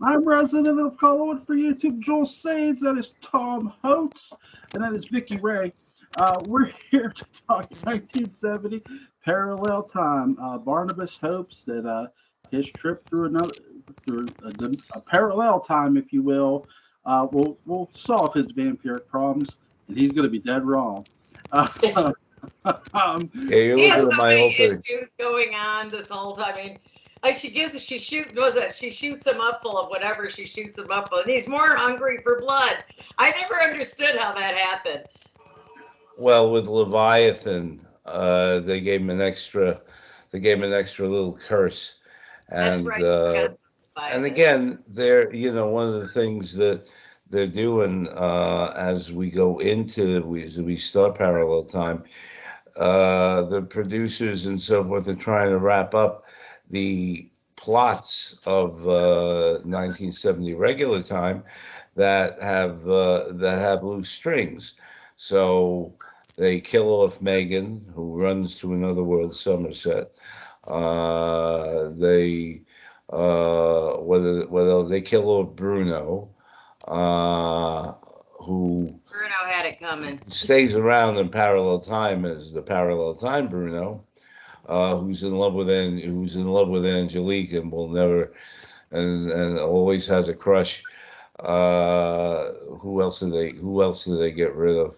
I'm resident of Collinwood for YouTube Joel Sage. That is Tom Hotz, and that is Vickie Ray. We're here to talk 1970 parallel time. Barnabas hopes that his trip through a parallel time, if you will solve his vampiric problems, and he's going to be dead wrong. Um, Yeah, you're She has looking so at my many whole thing. issues going on this whole time. I mean, like she shoots him up full of whatever she shoots him up full, and he's more hungry for blood. I never understood how that happened. Well, with Leviathan, they gave him an extra. They gave him an extra little curse, That's and right. I forgot and about it. again, they're one of the things that they're doing as we go into as we start parallel time. The producers and so forth are trying to wrap up the plots of 1970 regular time that have loose strings. So they kill off Megan, who runs to another world, Somerset. They whether they kill off Bruno, uh, who Bruno had it coming. stays around in parallel time as the parallel time Bruno, who's in love with Angelique and will never and always has a crush. Who else do they get rid of?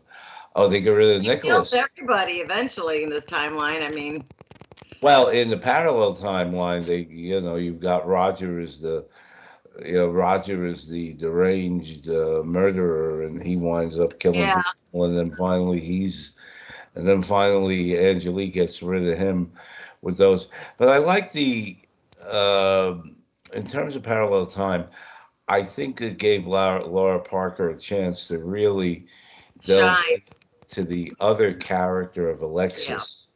Oh, they get rid of He kills Nicholas. everybody eventually in this timeline. I mean, Well, in the parallel timeline, you've got Roger is the deranged murderer, and he winds up killing yeah, people, and then finally Angelique gets rid of him with those. But I like uh, in terms of parallel time, I think it gave Laura Parker a chance to really delve shine. into the other character of Yeah. Alexis,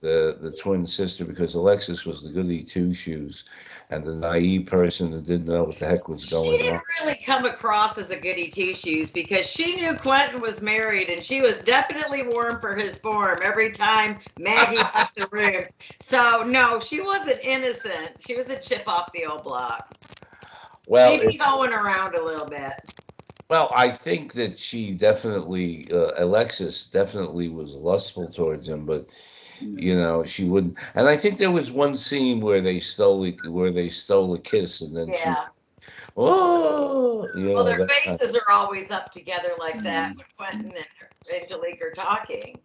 the twin sister, because Alexis was the goody two shoes and the naive person who didn't know what the heck was She going on. didn't really come across as a goody two shoes because she knew Quentin was married and she was definitely warm for his form every time Maggie left the room. So, no, she wasn't innocent. She was a chip off the old block. Well, She'd be going around a little bit. well, I think that Alexis definitely was lustful towards him, but she wouldn't. And I think there was one scene where they stole a kiss, and then she, Yeah. oh, Well, their that kind. faces are always up together like that mm, when Quentin and Angelique are talking,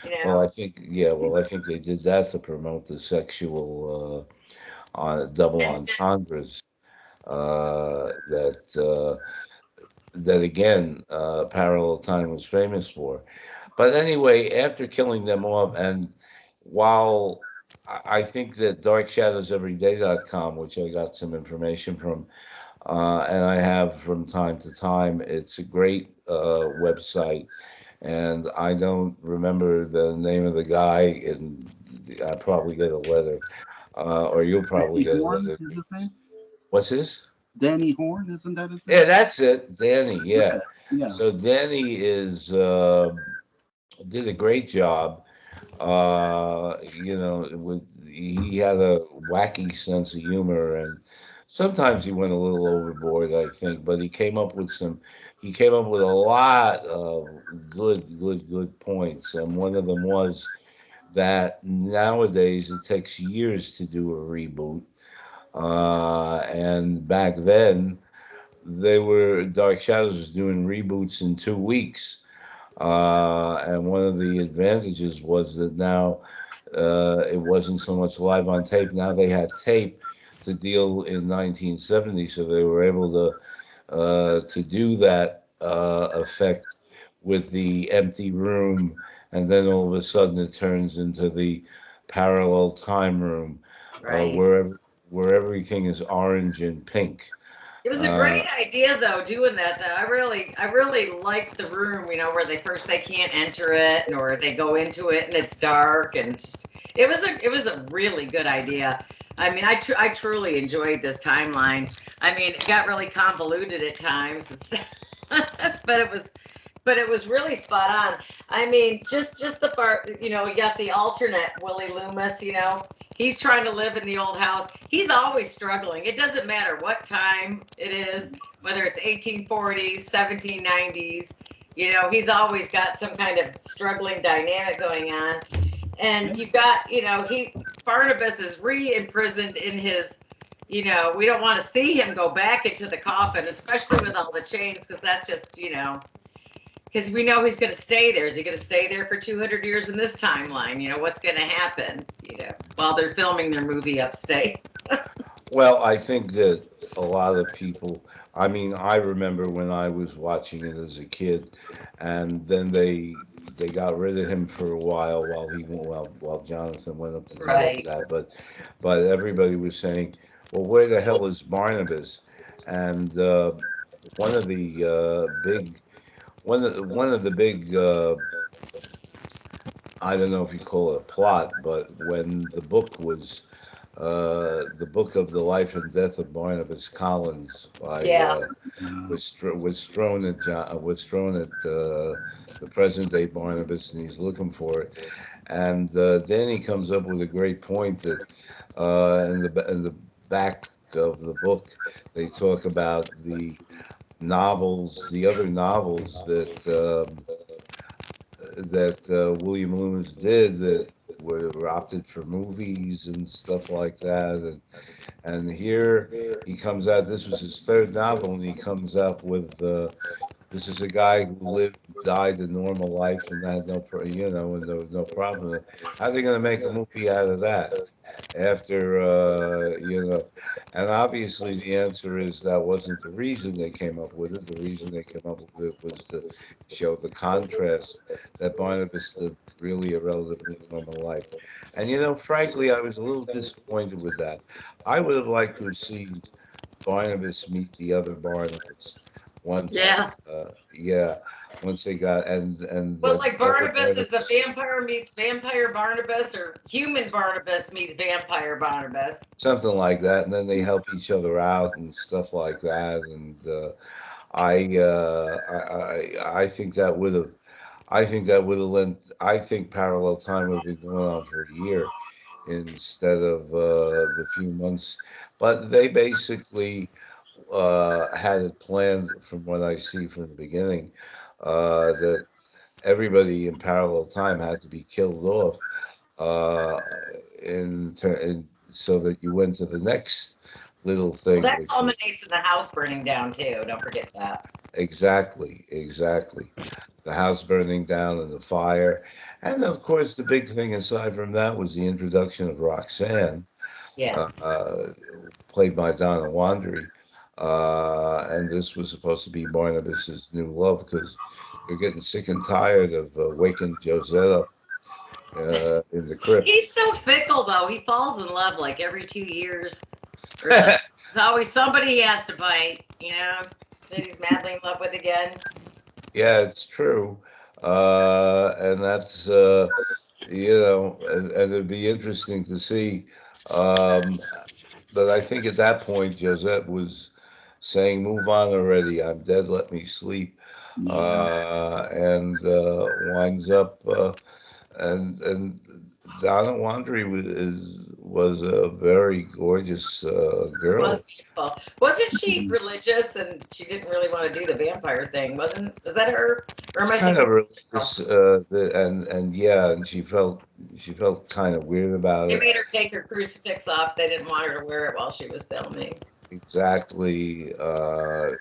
you Well, know? I think they did that to promote the sexual on double Tension. entendres that again parallel time was famous for. But anyway, after killing them off, and while I think that darkshadowseveryday.com, which I got some information from, and I have from time to time, it's a great website, and I don't remember the name of the guy, and I probably get a letter, or you'll probably Danny get a Horn letter. is his name. What's this? Danny Horn, isn't that his name? Yeah, that's it, Danny. Yeah. Yeah, yeah. So Danny is did a great job. He had a wacky sense of humor, and sometimes he went a little overboard, I think. But he came up with a lot of good points, and one of them was that nowadays it takes years to do a reboot, and back then Dark Shadows was doing reboots in 2 weeks. And one of the advantages was that now it wasn't so much live on tape. Now they had tape to deal in 1970, so they were able to do that effect with the empty room, and then all of a sudden it turns into the parallel time room, Right. where everything is orange and pink. It was a great Uh, idea though, doing that though. I really liked the room, where they can't enter it, or they go into it and it's dark, and it was a really good idea. I mean, I truly enjoyed this timeline. I mean, it got really convoluted at times and stuff, but it was really spot on. I mean, just the part, you got the alternate Willie Loomis. He's trying to live in the old house. He's always struggling. It doesn't matter what time it is, whether it's 1840s, 1790s. He's always got some kind of struggling dynamic going on. And you've got, Barnabas is re-imprisoned in his, we don't want to see him go back into the coffin, especially with all the chains, because that's just, because we know he's going to stay there. Is he going to stay there for 200 years in this timeline? What's going to happen, while they're filming their movie upstate? Well, I think that a lot of people, I mean, I remember when I was watching it as a kid, and then they got rid of him for a while Jonathan went up to do all Right. that, but everybody was saying, well, where the hell is Barnabas? And one of the big one of the big I don't know if you call it a plot, but when the book of the life and death of Barnabas Collins by Yeah. was thrown at the present day Barnabas, and he's looking for it, and then he comes up with a great point that in the back of the book they talk about the other novels that William Loomis did that were opted for movies and stuff like that. And here he comes out. This was his third novel, and he comes up with this is a guy who lived, died a normal life, and had and there was no problem. How are they going to make a movie out of that? After and obviously the answer is that wasn't the reason they came up with it. The reason they came up with it was to show the contrast that Barnabas lived really a relatively normal life. And frankly, I was a little disappointed with that. I would have liked to have seen Barnabas meet the other Barnabas once. Yeah. Yeah, once they got and Well, then like the other Barnabas is the Barnabas. vampire meets vampire Barnabas, or human Barnabas meets vampire Barnabas. Something like that, and then they help each other out and stuff like that. And I think that would have, lent. I think Parallel Time would have been going on for a year instead of the few months. But they basically had it planned, from what I see from the beginning, that everybody in Parallel Time had to be killed off uh, in so that you went to the next little Well, thing, that which was culminates in the house burning down too. Don't forget that. exactly the house burning down and the fire, and of course the big thing aside from that was the introduction of Roxanne, Yeah. played by Donna Wandry, and this was supposed to be Barnabas's new love because they're getting sick and tired of waking Josette up in the crypt. He's so fickle though. He falls in love like every 2 years or something. There's always somebody he has to bite, that he's madly in love with again. Yeah, it's true. And that's, and it'd be interesting to see. Um, but I think at that point, Josette was saying, move on already. I'm dead. Let me sleep. Yeah. And winds up, and Donna Wandry was a very gorgeous It girl. was beautiful. Wasn't she religious and she didn't really want to do the vampire thing? Was that her? Or am I Kind thinking of of religious, and yeah, and she felt kind of weird about they it. made her take her crucifix off. They didn't want her to wear it while she was filming. Exactly.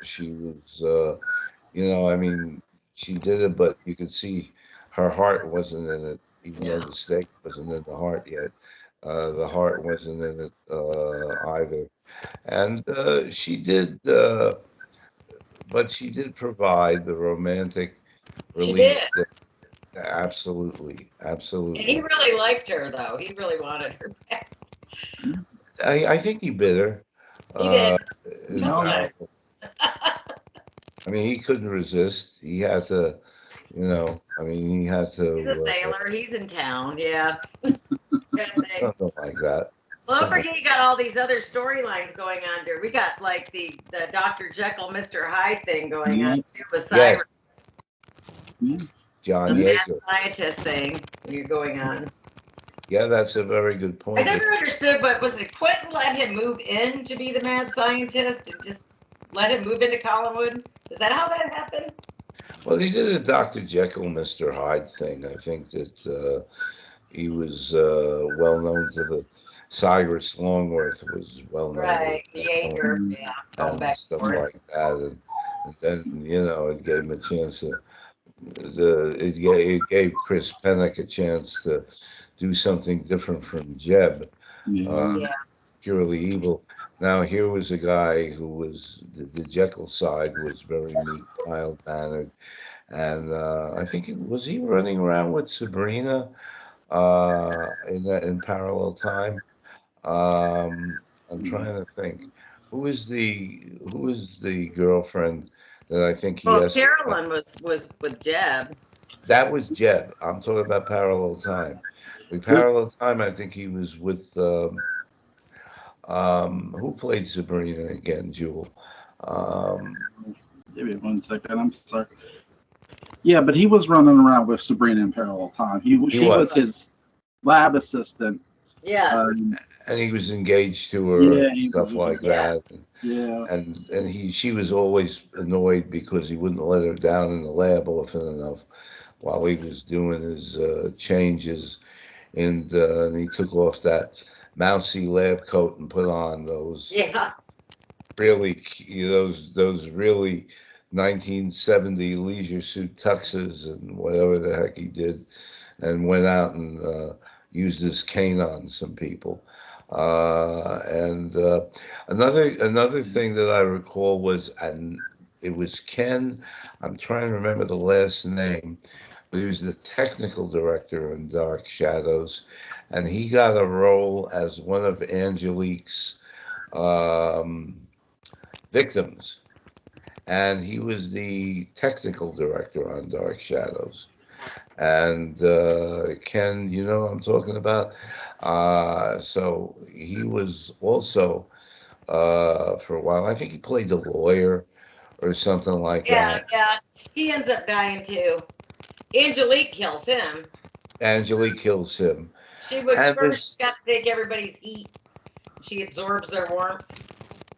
She was, I mean, she did it, but you could see her heart wasn't in it, even though Yeah. the stake wasn't in the heart yet. The heart wasn't in it either, and but she did provide the romantic She relief did. that absolutely, And he absolutely. really liked her though. He really wanted her back. I think he bit her. He did Uh, a in couple No, times. parallel. I mean, he couldn't resist. He had to, I mean, he had He's a to, sailor. He's in town. Yeah. Good thing. something like that. Well, don't Something. forget you got all these other storylines going on here. We got like the Dr. Jekyll, Mr. Hyde thing going on yeah, too with Cyrus. Yes, yeah. The John mad Yeager. scientist thing you're going on. Yeah, that's a very good I point. never understood, but was it Quentin let him move in to be the mad scientist and just let him move into Collinwood? Is that how that happened? Well, he did a Dr. Jekyll, Mr. Hyde thing. I think that he was well known to the Cyrus Longworth was well known to the Right, family Jaeger, Mm, yeah, going and back and stuff forth. like that. And then, it gave him a chance to it gave Chris Pennock a chance to do something different from Jeb, uh, yeah. Yeah, purely evil. Now here was a guy who was the Jekyll side was very meek, mild mannered, and I think he running around with Sabrina in parallel time. I'm trying to think who is the girlfriend that I think he well, has. Carolyn was with Jeb. That was Jeb. I'm talking about parallel time. With This, parallel time, I think he was with who played Sabrina again, Jewel. Um, give me 1 second. I'm sorry. Yeah, but he was running around with Sabrina in parallel time. he She was was, his lab assistant. Yes, Um, and he was engaged to her and yeah, he stuff was. like yes. that. Yeah, She was always annoyed because he wouldn't let her down in the lab often enough while he was doing his changes, and he took off that mousy lab coat and put on Yeah. really those really 1970 leisure suit tuxes and whatever the heck he did, and went out and used his cane on some people. And another thing that I recall was, and it was Ken. I'm trying to remember the last name, but he was the technical director in Dark Shadows, and he got a role as one of Angelique's um, victims, and he was the technical director on Dark Shadows. And Ken, you know what I'm talking about. So he was also for a while. I think he played the lawyer or something like Yeah, that. yeah. He ends up dying too. Angelique kills him. Angelique kills him, She was and first this got to take everybody's heat. She absorbs their warmth.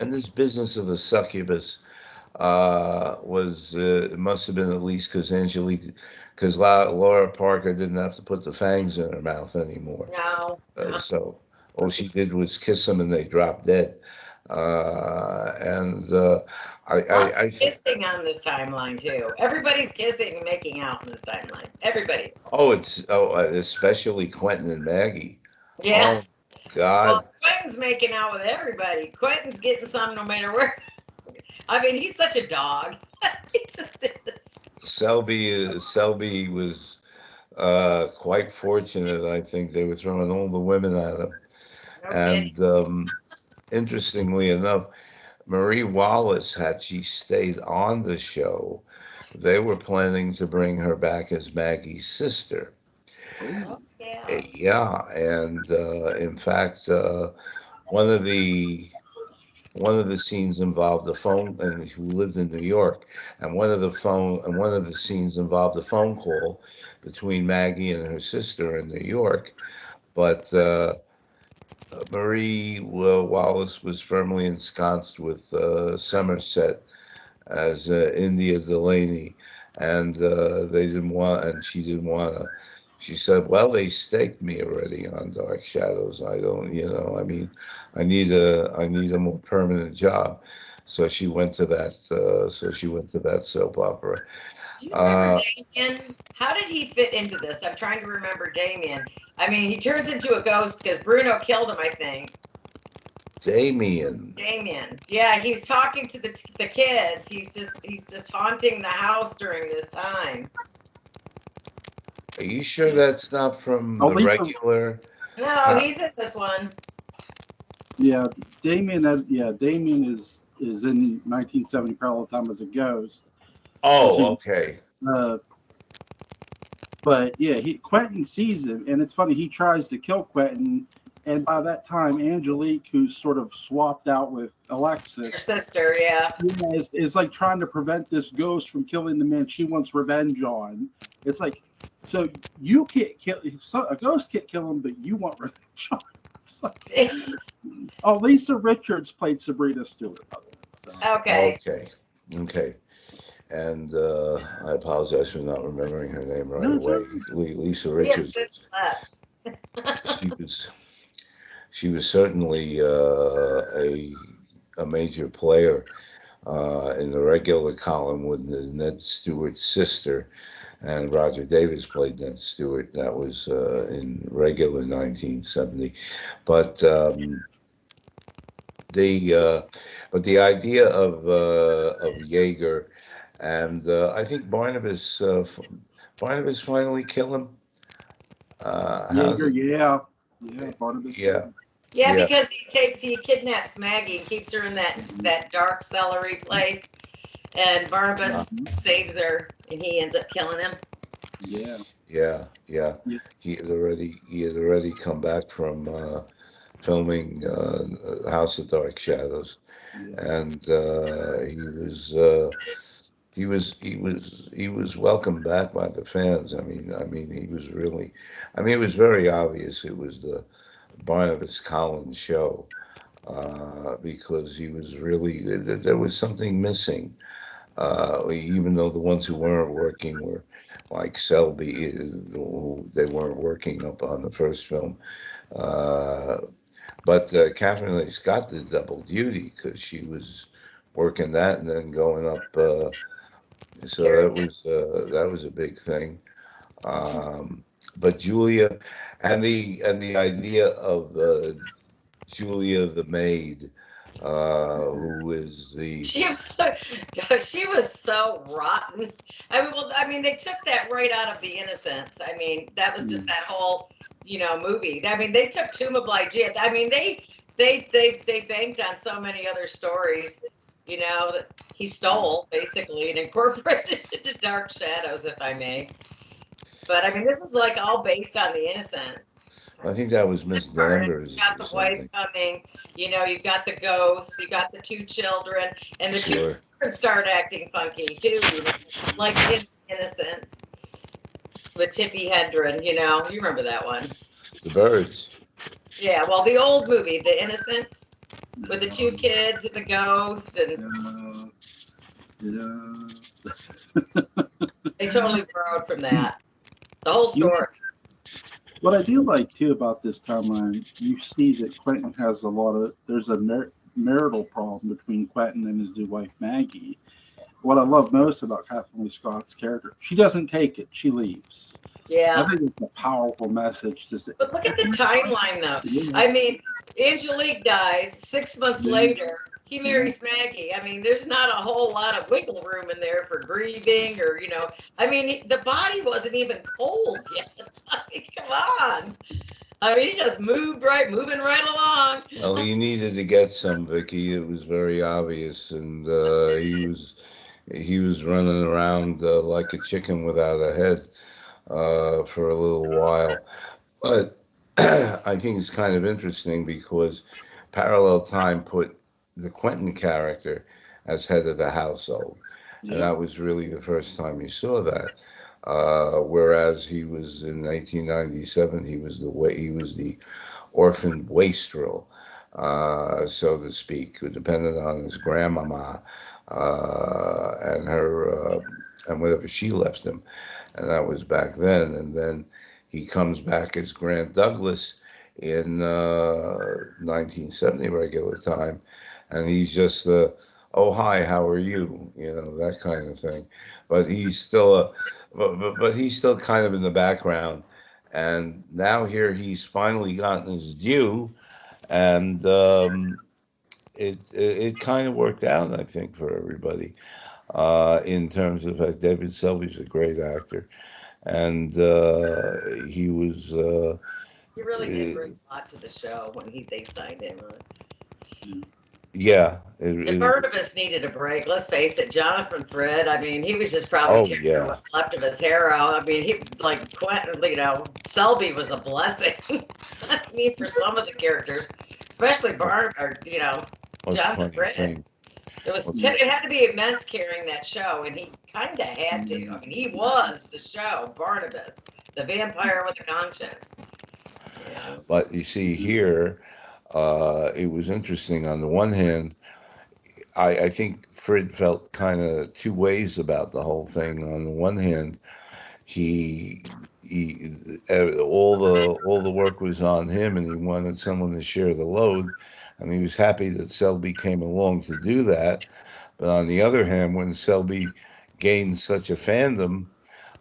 and this business of the succubus was it must have been at least because Laura Parker didn't have to put the fangs in her mouth anymore. No, no. So all she did was kiss them and they dropped dead. And I, Lots I, of I, kissing on this timeline too. Everybody's kissing and making out in this timeline. Everybody. especially Quentin and Maggie. Yeah. Oh Well, God, Quentin's making out with everybody. Quentin's getting some no matter where. I mean, he's such a dog. He just did this. Selby was quite fortunate. I think they were throwing all the women at him. No kidding. And interestingly enough, Marie Wallace, had she stayed on the show, they were planning to bring her back as Maggie's sister. Oh, yeah. Yeah, and in fact, one of the one of the scenes involved a phone, and who lived in New York, and one of the scenes involved a phone call between Maggie and her sister in New York. But Marie Wallace was firmly ensconced with Somerset as India Delaney, and she didn't want to. She said, "Well, they staked me already on Dark Shadows. I don't, I mean, I need a more permanent job." So she went to that soap opera. Do you remember Uh, Damien? How did he fit into this? I'm trying to remember Damien. I mean, he turns into a ghost because Bruno killed him, I think. Damien, Damien. Yeah, he's talking to the kids. He's just haunting the house during this time. are you sure that's not from the only so. regular? No, Uh, he's in this one. Yeah, Damien. Yeah, Damien is in 1970 parallel time as a ghost. Which oh, he, okay. uh, but yeah, Quentin sees him, and it's funny. He tries to kill Quentin and by that time, Angelique, who's sort of swapped out with Your Alexis, sister, yeah. is like trying to prevent this ghost from killing the man she wants revenge on. It's like, so you can't kill a ghost can't kill him, but you want revenge on. It's like, oh, Lisa Richards played Sabrina Stewart, by the way. So Okay. Okay, okay. And I apologize for not remembering her name right no, it's all away. right. Lisa We have Richards since was left. she was she was certainly a major player in the regular column with Ned Stewart's sister, and Roger Davis played Ned Stewart. That was in regular 1970. But the but the idea of Jaeger, and I think Barnabas finally kill him. How Jaeger, did? yeah, yeah, Barnabas Yeah, did. Yeah, yeah. because he kidnaps Maggie and keeps her in that dark celery place, and Uh, Barnabas Mhm. saves her, and he ends up killing him. Yeah, yeah, yeah. yeah, He had already come back from filming House of Dark Shadows, yeah. and he was welcomed back by the fans. I mean, he was really, I mean, it was very obvious it was the Barnabas Collins show because he was really there was something missing. Even though the ones who weren't working were like Selby, who they weren't working up on the first film. Uh, but Catherine Lee Scott did double duty because she was working that and then going up. So Carrie. that was a big thing. But Julia, and the idea of Julia the maid, who is the She she was so rotten. I mean, they took that right out of The Innocents. I mean, that was just Mm. that whole, movie. I mean, they took Tomb of Lygia. I mean, they banked on so many other stories, that he stole basically and incorporated into Dark Shadows, if I may. But I mean, this is like all based on The Innocents. I think that was Miss You Danvers got or the wife something. coming, you've got the ghosts, you got the two children, and the two Sure. children start acting funky too, like in Innocence with Tippi Hedren, you remember that one. The birds. Yeah, well, the old movie, The Innocents, with the two Um, kids and the ghost, and uh, yeah. they totally borrowed from that. The whole You story. What I do like too about this timeline, you see that Quentin has a lot of there's a marital problem between Quentin and his new wife Maggie. What I love most about Kathleen Lee Scott's character, she doesn't take it; she leaves. I Yeah. think it's a powerful message to say. But look at If the you're timeline, though. yeah, I mean, Angelique dies 6 months yeah, later. He yeah, marries Maggie. I mean, there's not a whole lot of wiggle room in there for grieving or, I mean, the body wasn't even cold yet. I mean, come on. I mean, he just moving right along. Well, he needed to get some, Vicky. It was very obvious, and he was running around like a chicken without a head for a little while. But I think it's kind of interesting because Parallel Time put the Quentin character as head of the household, and yeah, that was really the first time you saw that. Whereas he was in 1997, he was the orphaned wastrel, so to speak, who depended on his grandmama and her and whatever she left him, and that was back then. And then he comes back as Grant Douglas in 1970 regular time, and he's just the oh hi how are you that kind of thing, but he's still but he's still kind of in the background, and now here he's finally gotten his due, and it kind of worked out, I think, for everybody in terms of David Selby's a great actor, and he was He really did eh, bring a lot to the show when they signed him on. yeah. Yeah. And Barnabas needed a break. Let's face it, Jonathan Fred. I mean, he was just probably Oh tearing yeah. what's left of his hair out. I mean, he like Quentin. Selby was a blessing. I mean, for some of the characters, especially Barnabas. What's the Jonathan funniest Fred. thing? What's It had to be immense carrying that show, and he kind of had to. I mean, he was the show, Barnabas, the vampire with a conscience. Yeah. But you see here, it was interesting. On the one hand, I think Fred felt kind of two ways about the whole thing. On the one hand, he all the work was on him, and he wanted someone to share the load, and he was happy that Selby came along to do that. But on the other hand, when Selby gained such a fandom,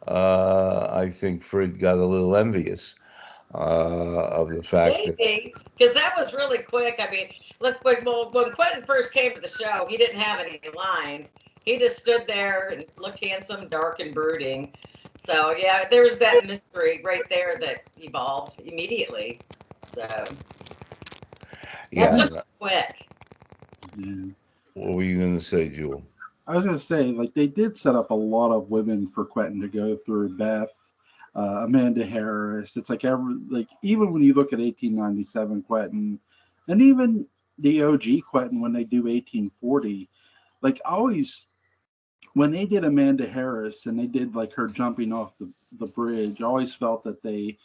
I think Fred got a little envious of the fact that Maybe because that was really quick. I mean, when Quentin first came to the show, he didn't have any lines. He just stood there and looked handsome, dark, and brooding. So yeah, there was that mystery right there that evolved immediately. So that yeah. took quick. Yeah. What were you going to say, Jewel? I was gonna say, like, they did set up a lot of women for Quentin to go through. Beth, Amanda Harris. It's like even when you look at 1897 Quentin, and even the OG Quentin when they do 1840, like always when they did Amanda Harris and they did like her jumping off the bridge, I always felt that they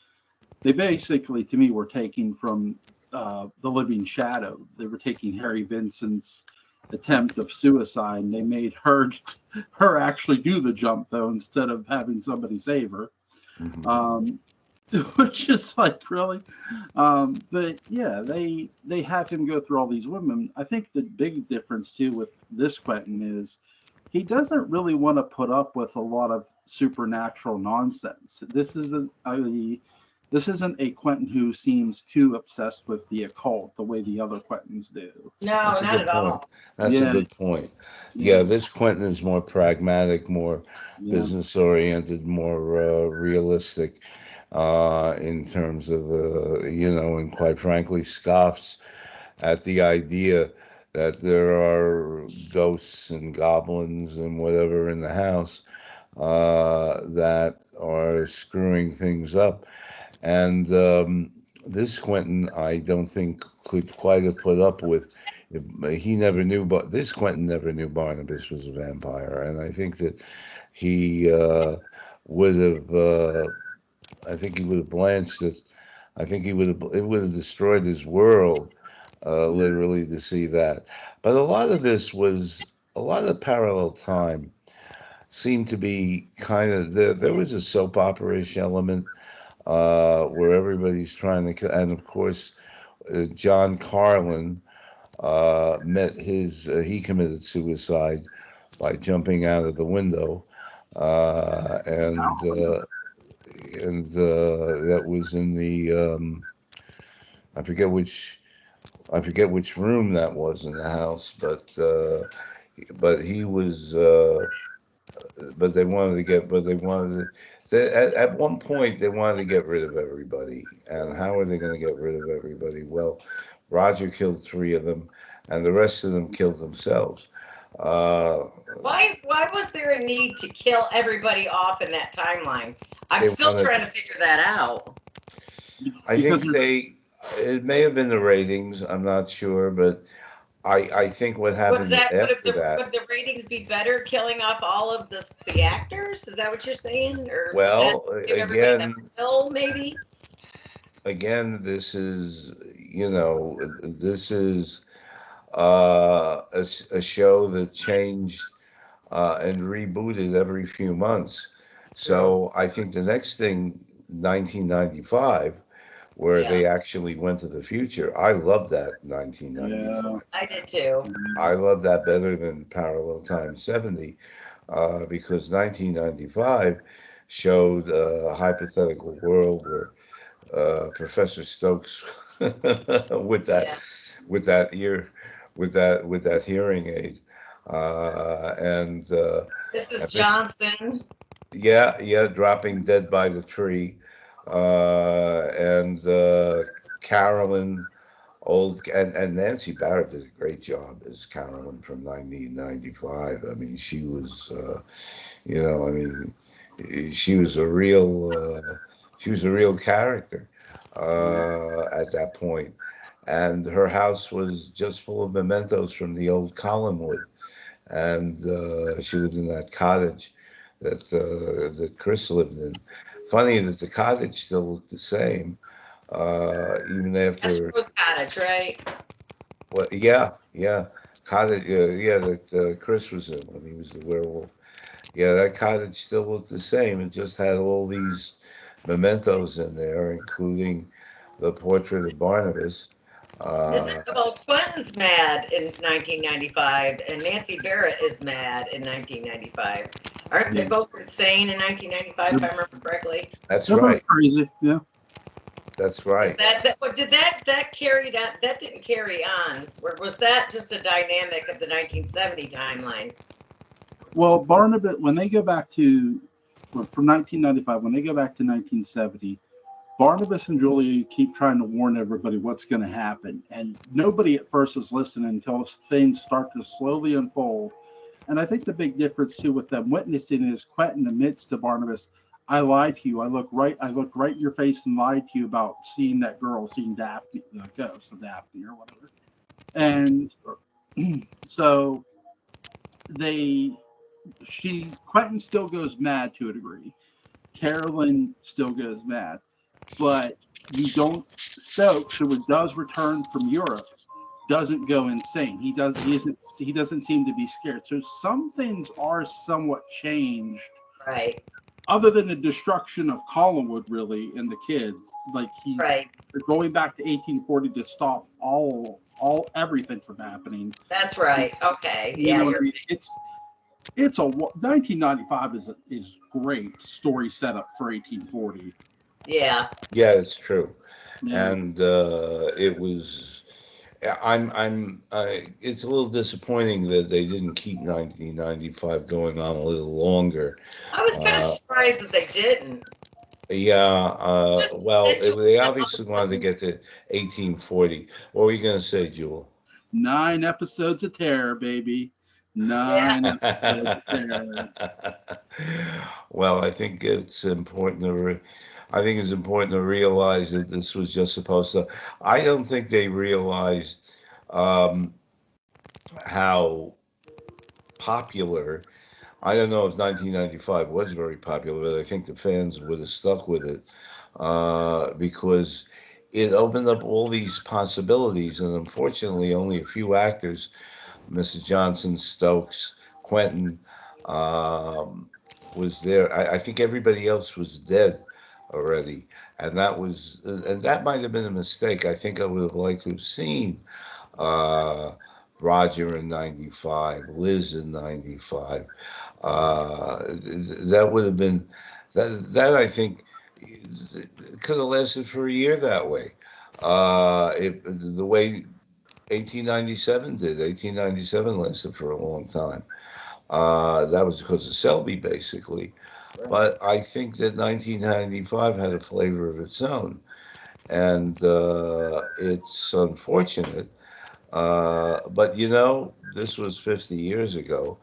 basically to me were taking from the Living Shadow. They were taking Harry Vincent's attempt of suicide, and they made her actually do the jump though instead of having somebody save her. Hmm. Um, which is like really, but yeah, they have him go through all these women. I think the big difference too with this Quentin is he doesn't really want to put up with a lot of supernatural nonsense. This isn't a Quentin who seems too obsessed with the occult the way the other Quentins do. No, That's a not good at point. all. That's a Yeah, good point. Yeah, yeah, this Quentin is more pragmatic, more yeah, business oriented, more realistic in terms of and quite frankly, scoffs at the idea that there are ghosts and goblins and whatever in the house that are screwing things up. And this Quentin, I don't think could quite have put up with. He never knew, but this Quentin never knew Barnabas was a vampire, and I think that he would have. I think he would have blanched it. I think it would have destroyed his world, yeah, literally, to see that. But a lot of this was a lot of parallel time seemed to be kind of there. There was a soap opera-ish element where everybody's trying to, and of course, John Carlin met he committed suicide by jumping out of the window, and that was in the I forget which I forget which room that was in the house, but he was but they wanted to get but they wanted to, at one point they wanted to get rid of everybody, and how are they going to get rid of everybody? Well, Roger killed three of them, and the rest of them killed themselves. uh, Why was there a need to kill everybody off in that timeline? I'm they still wanted trying to figure that out. I because think it may have been the ratings, I'm not sure, but I think what Was happened that after that. would the ratings be better killing off all of the actors? Is that what you're saying, or that Well, give everybody that pill maybe? again, this is a show that changed and rebooted every few months. True. So I think the next thing, 1995, where Yeah, they actually went to the future, I love that yeah, 1995. I did too. I love that better than Parallel Time 70 because 1995 showed a hypothetical world where Professor Stokes with that Yeah, with that ear with that hearing aid and Mrs. and Miss Johnson. yeah, dropping dead by the tree and Carolyn and Nancy Barrett did a great job as Carolyn from 1995. I mean, she was, I mean, she was a real character at that point, and her house was just full of mementos from the old Collinwood, and she lived in that cottage that Chris lived in. Funny that the cottage still looked the same, even That's after. Rose Cottage, right? Well, yeah, yeah, cottage, yeah, that Chris was in when he was the werewolf. Yeah, that cottage still looked the same. It just had all these mementos in there, including the portrait of Barnabas. Isn't Uh, well, Quentin's mad in 1995, and Nancy Barrett is mad in 1995. Aren't they Yeah. both insane in 1995, if I remember correctly? that's They're both right. crazy. Yeah. That's Is right. that what did that carried on? That didn't carry on, or was that just a dynamic of the 1970 timeline? Well, Barnabas, when they go back to, well, from 1995, when they go back to 1970, Barnabas and Julia keep trying to warn everybody what's going to happen. And nobody at first is listening until things start to slowly unfold. And I think the big difference too with them witnessing is Quentin admits to Barnabas, I lied to you. I looked right in your face and lied to you about seeing that girl, seeing Daphne, the ghost of Daphne or whatever. And so they Quentin still goes mad to a degree. Carolyn still goes mad, but you don't Stokes, who does return from Europe, doesn't go insane. He doesn't seem to be scared. So some things are somewhat changed, Right, other than the destruction of Collinwood, really, and the kids. Like he's right. going back to 1840 to stop all everything from happening. That's right. Okay, You yeah, know what I you're mean? It's a 1995 is great story setup for 1840. yeah. Yeah, it's true. Yeah. And it was. It's a little disappointing that they didn't keep 1995 going on a little longer. I was kind of Uh, surprised that they didn't. yeah, It's just well, until they all of a obviously wanted to sudden, get to 1840. What were you going to say, Jewel? 9 episodes of terror, baby. yeah. 9 episodes of terror. Well, I think it's important to realize that this was just supposed to. I don't think they realized um, how popular. I don't know if 1995 was very popular, but I think the fans would have stuck with it because it opened up all these possibilities, and unfortunately, only a few actors, Mrs. Johnson, Stokes, Quentin, um, was there. I think everybody else was dead already, and that might have been a mistake. I think I would have liked to have seen uh, Roger in '95, Liz in '95. That would have been that I think could have lasted for a year that way. The way 1897 did. 1897 lasted for a long time. That was because of Selby, basically. But I think that 1995 had a flavor of its own, and it's unfortunate. But this was 50 years ago,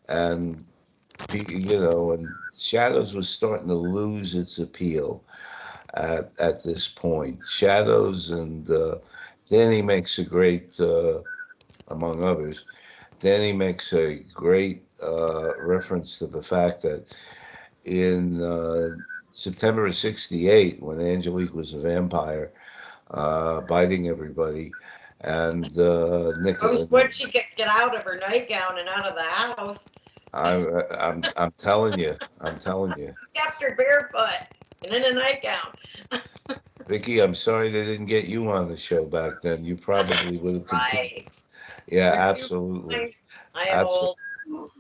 and and Shadows was starting to lose its appeal at this point. Shadows and Danny makes a great, among others. Danny makes a great reference to the fact that in September of '68, when Angelique was a vampire, biting everybody, and When she could get out of her nightgown and out of the house, I'm telling you, I'm telling you, kept her barefoot and in a nightgown. Vickie, I'm sorry they didn't get you on the show back then. You probably would have continued. Right. Yeah, Would you absolutely, mind? I am absolutely. old.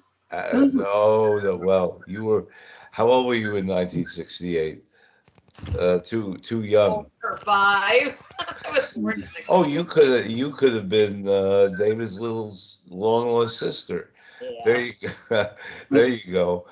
There's a, No, no, well, you were. How old were you in 1968? Too young. 4 or 5. I was born in Oh, 68. you could have been David's little long lost sister. There Yeah. you there you go.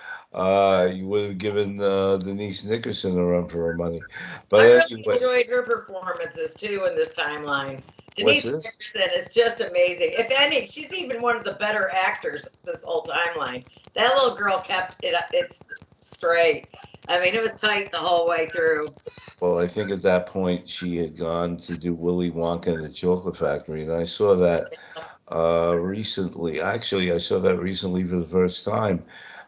You would have given Denise Nickerson a run for her money. But I really anyway, enjoyed her performances too in this timeline. What's Denise this? Dickerson is just amazing. If any, she's even one of the better actors this whole timeline. That little girl kept it's straight. I mean, it was tight the whole way through. Well, I think at that point she had gone to do Willy Wonka and the Chocolate Factory, and I saw that recently. Actually, I saw that recently for the first time,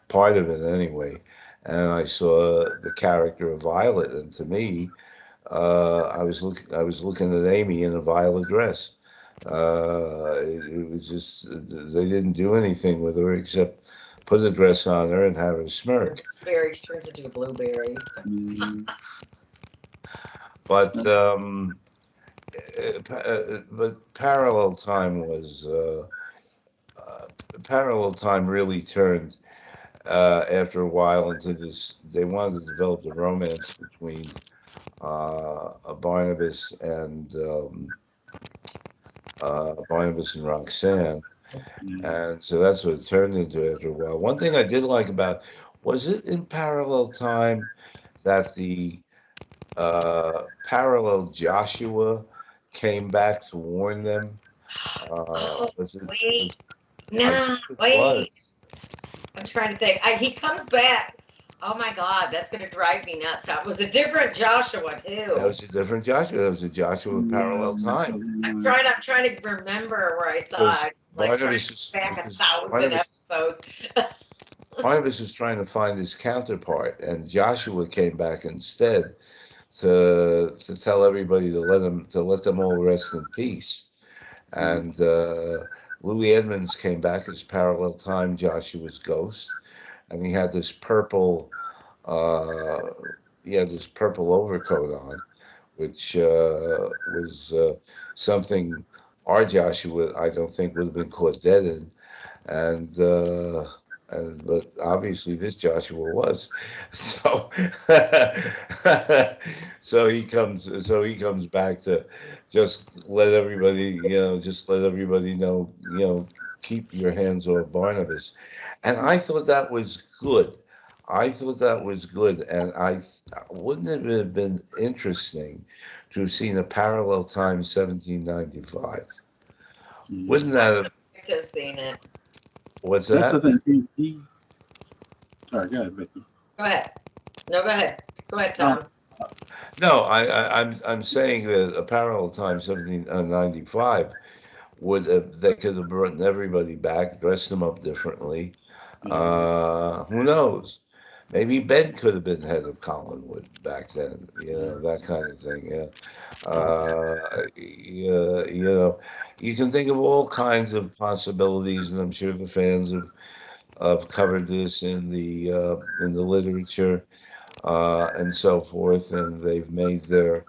part of it anyway. And I saw the character of Violet, and to me, I was looking at Amy in a violet dress. It was just they didn't do anything with her except put a dress on her and have her smirk. Blueberry turns into a blueberry. Mm, But but uh, parallel time really turned after a while into this. They wanted to develop the romance between Barnabas and Barnabas and Roxanne, yeah. and so that's what it turned into after a while. One thing I did like about was it in parallel time that the parallel Joshua came back to warn them. Oh, Was it? wait. Was I No, think it was? wait. I'm trying to think. He comes back. Oh my God, that's gonna drive me nuts. That was a different Joshua That too. was a different Joshua. That was a Joshua of parallel time. I'm trying to remember where I saw Because it. Like trying to back a thousand Barnabas, episodes. Barnabas was trying to find his counterpart, and Joshua came back instead to tell everybody to let them all rest in peace. And Louis Edmonds came back as parallel time Joshua's ghost, and uh, he had this purple overcoat on, which was something our Joshua I don't think would have been caught dead in, and but obviously this Joshua was, so so he comes back to just let everybody know, keep your hands off Barnabas, and I thought that was good. I thought that was good, and wouldn't it have been interesting to have seen a parallel time 1795? Yeah. Wouldn't that have? Like to have seen it. What's That's the that? thing. Sorry, go ahead, Vicky. Go ahead. No, go ahead. Go ahead, Uh, Tom. No, I'm saying that a parallel time 1795 would have they could have brought everybody back, dressed them up differently. yeah. Who knows? Maybe Ben could have been head of Collinwood back then, that kind of thing. Yeah. Yeah, you can think of all kinds of possibilities, and I'm sure the fans have covered this in the literature and so forth, and they've made their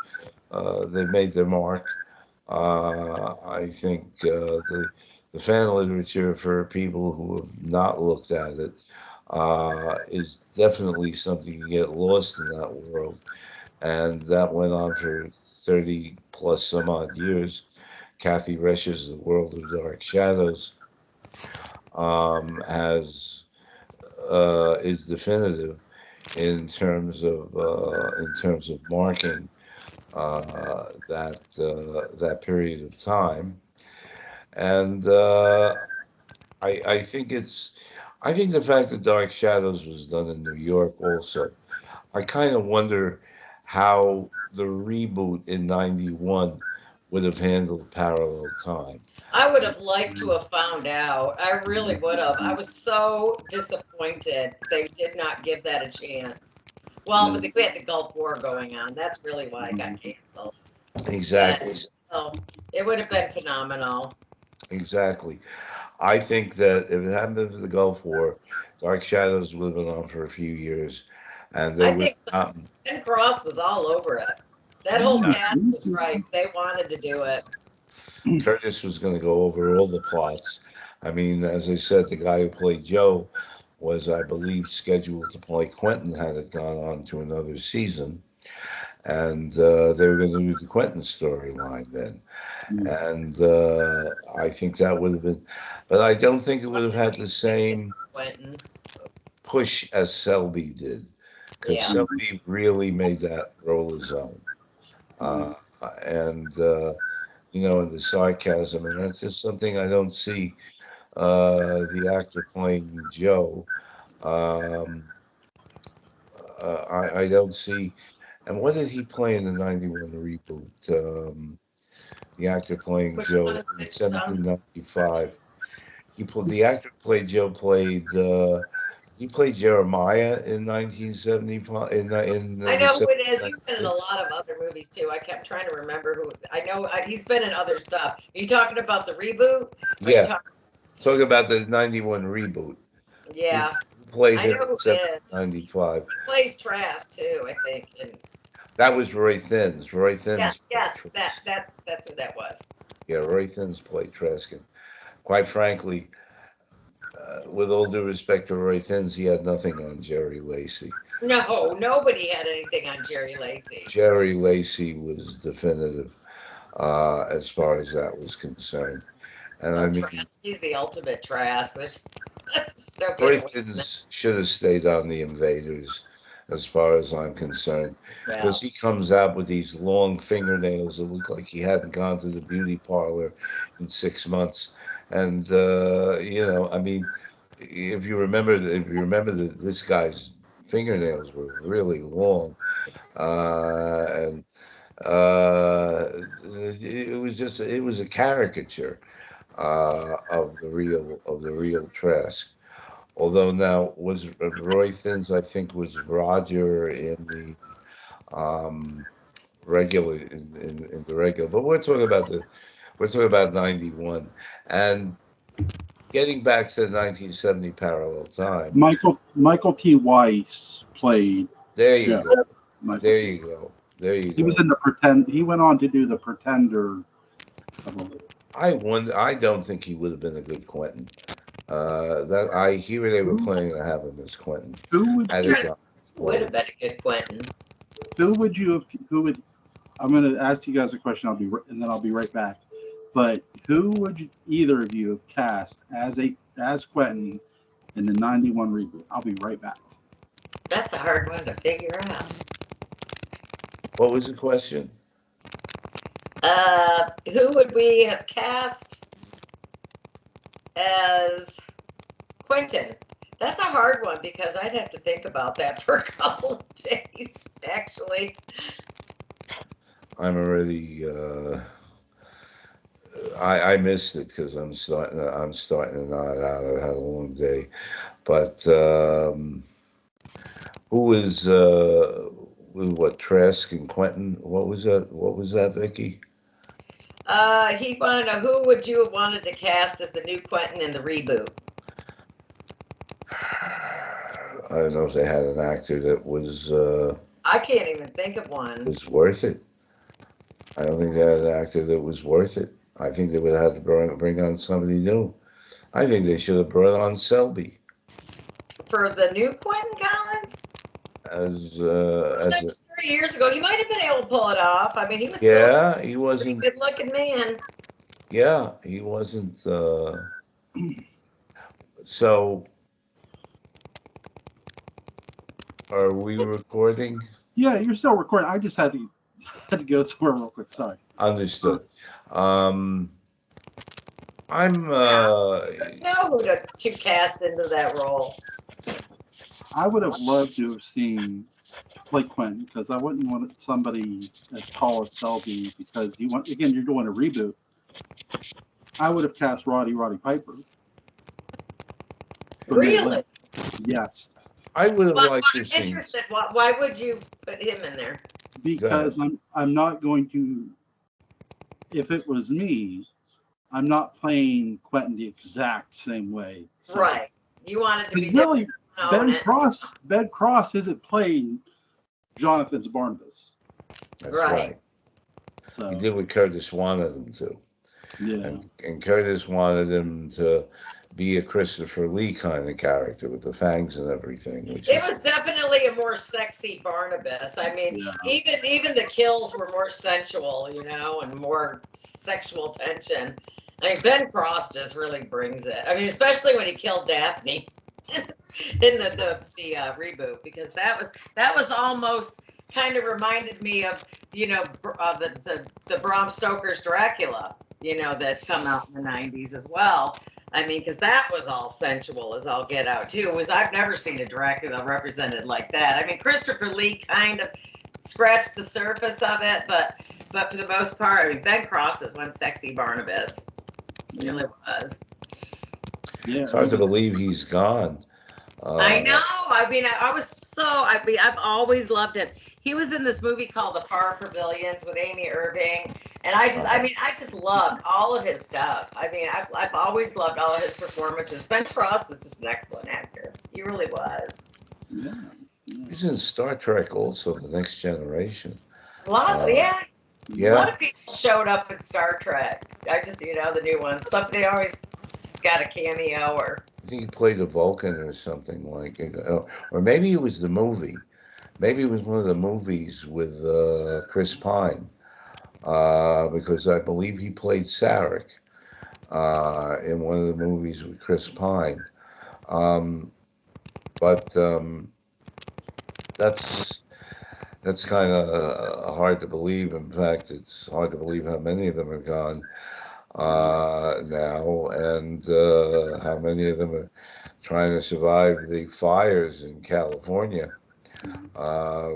mark. I think the fan literature for people who have not looked at it is definitely something you get lost in that world, and that went on for 30 plus some odd years. Kathy Resch's The World of Dark Shadows has is definitive in terms of marking that period of time, and I think I think the fact that Dark Shadows was done in New York also. I kind of wonder how the reboot in '91 would have handled parallel time. I would have liked to have found out. I really would have. I was so disappointed they did not give that a chance. Well, but we had the Gulf War going on. That's really why it got canceled. But Exactly, oh, it would have been phenomenal. exactly. I think that if it hadn't been for the Gulf War, Dark Shadows would have been on for a few years, and they I would think not. Ken Cross was all over it. That whole Yeah. cast was right. They wanted to do it. Curtis was going to go over all the plots. I mean, as I said, the guy who played Joe was, I believe, scheduled to play Quentin had it gone on to another season, and they were going to do the Quentin storyline then. And I think that would have been, but I don't think it would have had the same Quentin. push as Selby did, because Yeah. Selby really made that role his own. Uh, and and the sarcasm, and that's just something I don't see the actor playing Joe. Um, I don't see. And what did he play in the '91 reboot? The actor playing Which one Joe is in it, Tom? 1795. The actor played Joe played he played Jeremiah in 1975 I the know who it is. He's been in a 76. lot of other movies too. I kept trying to remember who. I know he's been in other stuff. Are you talking about the reboot? Or are you Yeah, talking? talking about the '91 reboot. Who Yeah, played I him know in who it is. He 1795? plays Trask too, I think. And That was Roy Thins. Roy Thins yes, played yes, Trask. that's who that was. Yeah, Roy Thins played Trask. And quite frankly, with all due respect to Roy Thins, he had nothing on Jerry Lacey. No, nobody had anything on Jerry Lacey. Jerry Lacey was definitive as far as that was concerned. And I Oh, mean, Trask, he's the ultimate Trask. There's no Roy getting away from that. Thins should have stayed on the Invaders, as far as I'm concerned, because Well, he comes out with these long fingernails that look like he hadn't gone to the beauty parlor in 6 months. And I mean, if you remember that this guy's fingernails were really long, and it was a caricature of the real Trask. Although now was Roy Thins, I think, was Roger in the um, in the regular. But we're talking about '91, and getting back to 1970 parallel time. Michael T. Weiss played There you Joe. go. Michael There T. you go. There you He was go. in the Pretend. He went on to do the Pretender, I believe. I don't think he would have been a good Quentin. That I hear they were Who, planning to have him as Quentin. who would Had you? it gone would have forward. been a good Quentin. Who would you have? Who would? I'm going to ask you guys a question. And then I'll be right back. But who would either of you have cast as Quentin in the '91 reboot? I'll be right back. That's a hard one to figure out. What was the question? Who would we have cast as Quentin? That's a hard one because I'd have to think about that for a couple of days, actually. I'm already. I missed it because I'm starting to nod out. I've had a long day, but what Trask and Quentin? What was that? What was that, Vicky? He wanted to know who would you have wanted to cast as the new Quentin in the reboot? I don't know if they had an actor that I can't even think of one. was worth it. I don't think they had an actor that was worth it. I think they would have to bring on somebody new. I think they should have brought on Selby For the new Quentin Collins? as That was 30 years ago. He might have been able to pull it off. I mean, he was still yeah, he a pretty wasn't. good looking man. Yeah, he wasn't. So, are we recording? Yeah, you're still recording. I just had to go somewhere real quick. Sorry. Understood. I'm. Know who to cast into that role. I would have loved to have seen play Quentin because I wouldn't want somebody as tall as Selby because you're doing a reboot. I would have cast Roddy Piper from Ed Really? Lynn. Yes, I would have Well, liked to I'm have seen. interested. Why would you put him in there? because I'm not going to. If it was me, I'm not playing Quentin the exact same way. So, Right. You wanted to be really, different. Ben Cross isn't playing Jonathan's Barnabas. That's Right. right. So He did what Curtis wanted him to. yeah, And Curtis wanted him to be a Christopher Lee kind of character with the fangs and everything. It was definitely a more sexy Barnabas. I mean, yeah. even the kills were more sensual, and more sexual tension. I mean, Ben Cross just really brings it. I mean, especially when he killed Daphne in the reboot, because that was almost kind of reminded me of, the Bram Stoker's Dracula, that come out in the 90s as well. I mean, because that was all sensual as all get out too. I've never seen a Dracula represented like that. I mean, Christopher Lee kind of scratched the surface of it, but for the most part, I mean, Ben Cross is one sexy Barnabas. He really was. Yeah, It's hard to believe he's gone. I know. I mean, I've always loved him. He was in this movie called The Park Pavilions with Amy Irving, and I just loved all of his stuff. I mean, I've always loved all of his performances. Ben Cross is just an excellent actor. He really was. yeah. He's in Star Trek also, The Next Generation. A lot, yeah. A Yeah, lot of people showed up in Star Trek. I just, the new ones. They always got a cameo or. I think he played a Vulcan or something like it. Or maybe it was the movie. Maybe it was one of the movies with Chris Pine, because I believe he played Sarek in one of the movies with Chris Pine. But that's kind of hard to believe. In fact, it's hard to believe how many of them are gone now, and how many of them are trying to survive the fires in California,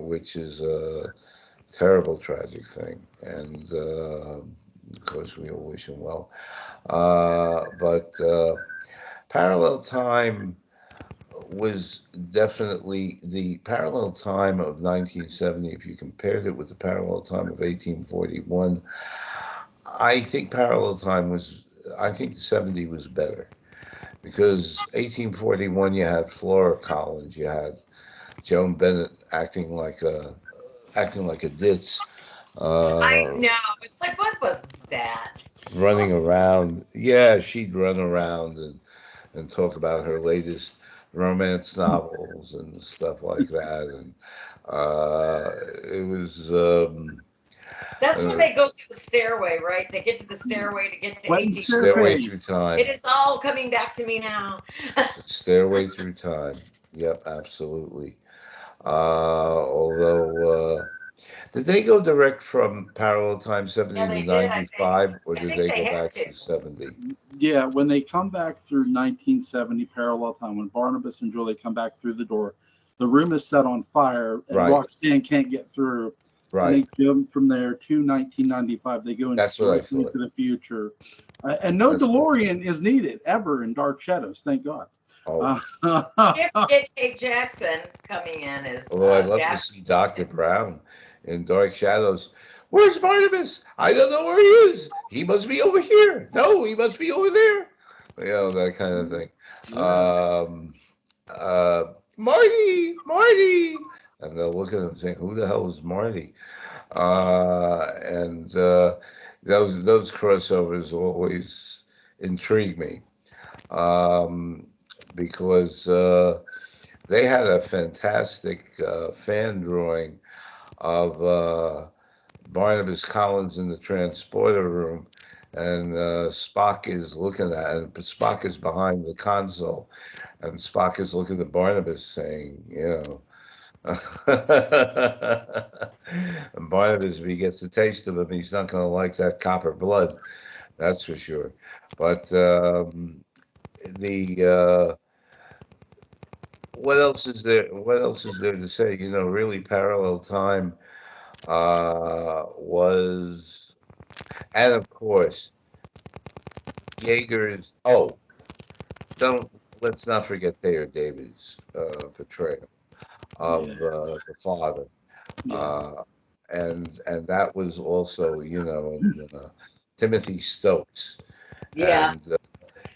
which is a terrible, tragic thing. And of course, we all wish him well. But Parallel Time was definitely the parallel time of 1970. If you compared it with the parallel time of 1841, I think I think the 70 was better, because 1841 you had Flora Collins, you had Joan Bennett acting like a ditz, I uh, know. It's like, what was that? running around. Yeah, she'd run around and talk about her latest romance novels and stuff like that. And uh, it was That's when uh, they go through the stairway, right? They get to the stairway to get to Wedding 18. Stairway Staircase. Through It Time. is all coming back to me now. Stairway Through Time. Yep, absolutely. Although, did they go direct from Parallel Time Yeah, 70 to they did, I think. 95, or I did think they they go had back to. to 70? Yeah, when they come back through 1970 parallel time, when Barnabas and Julie come back through the door, the room is set on fire and Right, Roxanne can't get through. And right. they jump from there to 1995. They go That's what I directly thought. into the future. And no That's what I thought. DeLorean is needed ever in Dark Shadows, thank God. Oh, J.K. Jackson coming in as although I'd love to Dash. see Dr. Brown in Dark Shadows. Where's Barnabas? I don't know where he is. He must be over here. No, he must be over there. That kind of thing. Yeah. Um, Marty, Marty. And they'll look at him and think, who the hell is Marty? And those crossovers always intrigue me, um, because they had a fantastic fan drawing of Barnabas Collins in the transporter room, and Spock is looking at, and Spock is behind the console, and Spock is looking at Barnabas, saying, and Barnabas, if he gets a taste of him, he's not going to like that copper blood, that's for sure. But the what else is there? What else is there to say? Really, Parallel Time was, and of course, Yeager's. Oh, don't let's not forget Thayer David's portrayal of Yeah. the father, Yeah. uh, and that was also, and Timothy Stokes, Yeah. and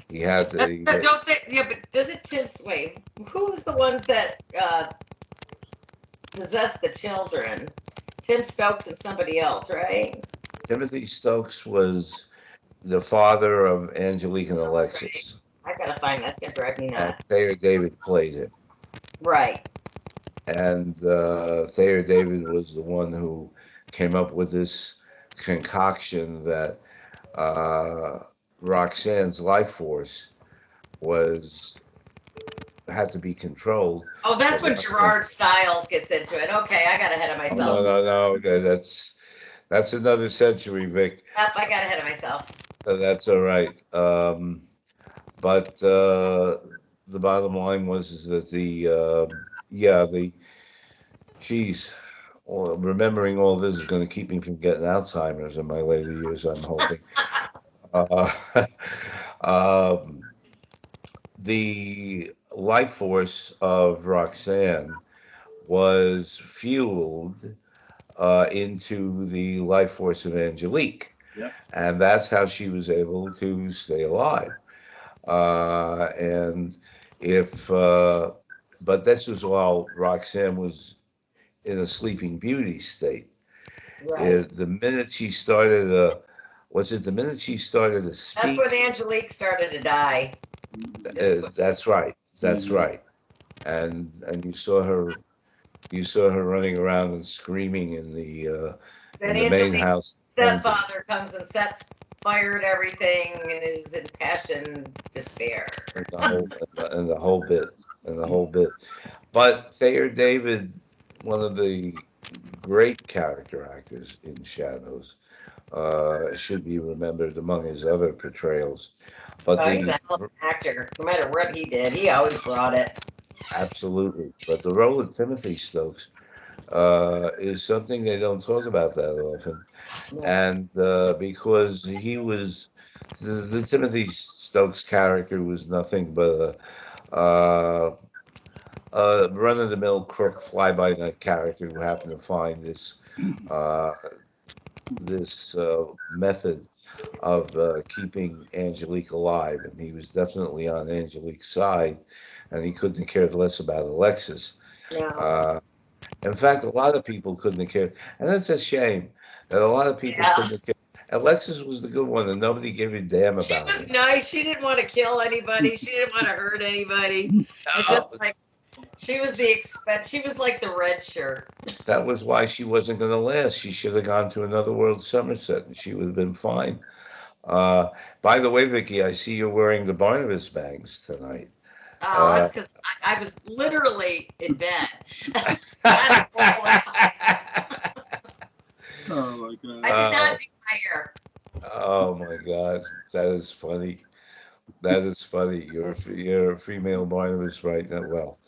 he had That's the don't they, yeah, but does it wait, who's the ones that possess the children? Tim Stokes and somebody else, right? Timothy Stokes was the father of Angelique and Okay. Alexis, I gotta find that's gonna drive me and nuts. Thayer David played him. Right. And Thayer David was the one who came up with this concoction that uh, Roxanne's life force was had to be controlled. Oh, that's But when Gerard Stiles gets into it. Okay, I got ahead of no, myself. no. Okay, that's another century, Vic. Yep, I got ahead of myself. That's all right. But the bottom line was is that the geez, well, remembering all this is going to keep me from getting Alzheimer's in my later years. I'm hoping. Uh, um, the life force of Roxanne was fueled into the life force of Angelique. Yep. And that's how she was able to stay alive. And if, but this was while Roxanne was in a Sleeping Beauty state. Right. The minute she started, was it the minute she started to That's speak? when Angelique started to die. That's right. That's Mhm. right. And you saw her running around and screaming Then in the main Angelique's house. stepfather comes and sets fire to everything and is in passion despair. And the whole bit and the whole bit. But Thayer David, one of the great character actors in Shadows, should be remembered among his other portrayals. But Oh, he's a the hell of an actor. No matter what he did, he always brought it. absolutely, but the role of Timothy Stokes is something they don't talk about that often, No. and because he was the Timothy Stokes character was nothing but a run-of-the-mill crook, fly-by-night character who happened to find uh, this method of keeping Angelique alive, and he was definitely on Angelique's side, and he couldn't have cared less about Alexis. No. Uh, in fact, a lot of people couldn't have cared, and that's a shame that a lot of people Yeah. couldn't have cared. Alexis was the good one, and nobody gave a damn She about was her. nice. She didn't want to kill anybody. She didn't want to hurt anybody. It's just No, like she was the expect. She was like the red shirt. that was why she wasn't going to last. She should have gone to another World Somerset, and she would have been fine. Uh, by the way, Vicky, I see you're wearing the Barnabas bangs tonight. Oh, Uh, that's because I was literally in bed. I Oh my god. did not do my hair. oh my God, that is funny. That is funny. You're a female Barnabas right now. Well,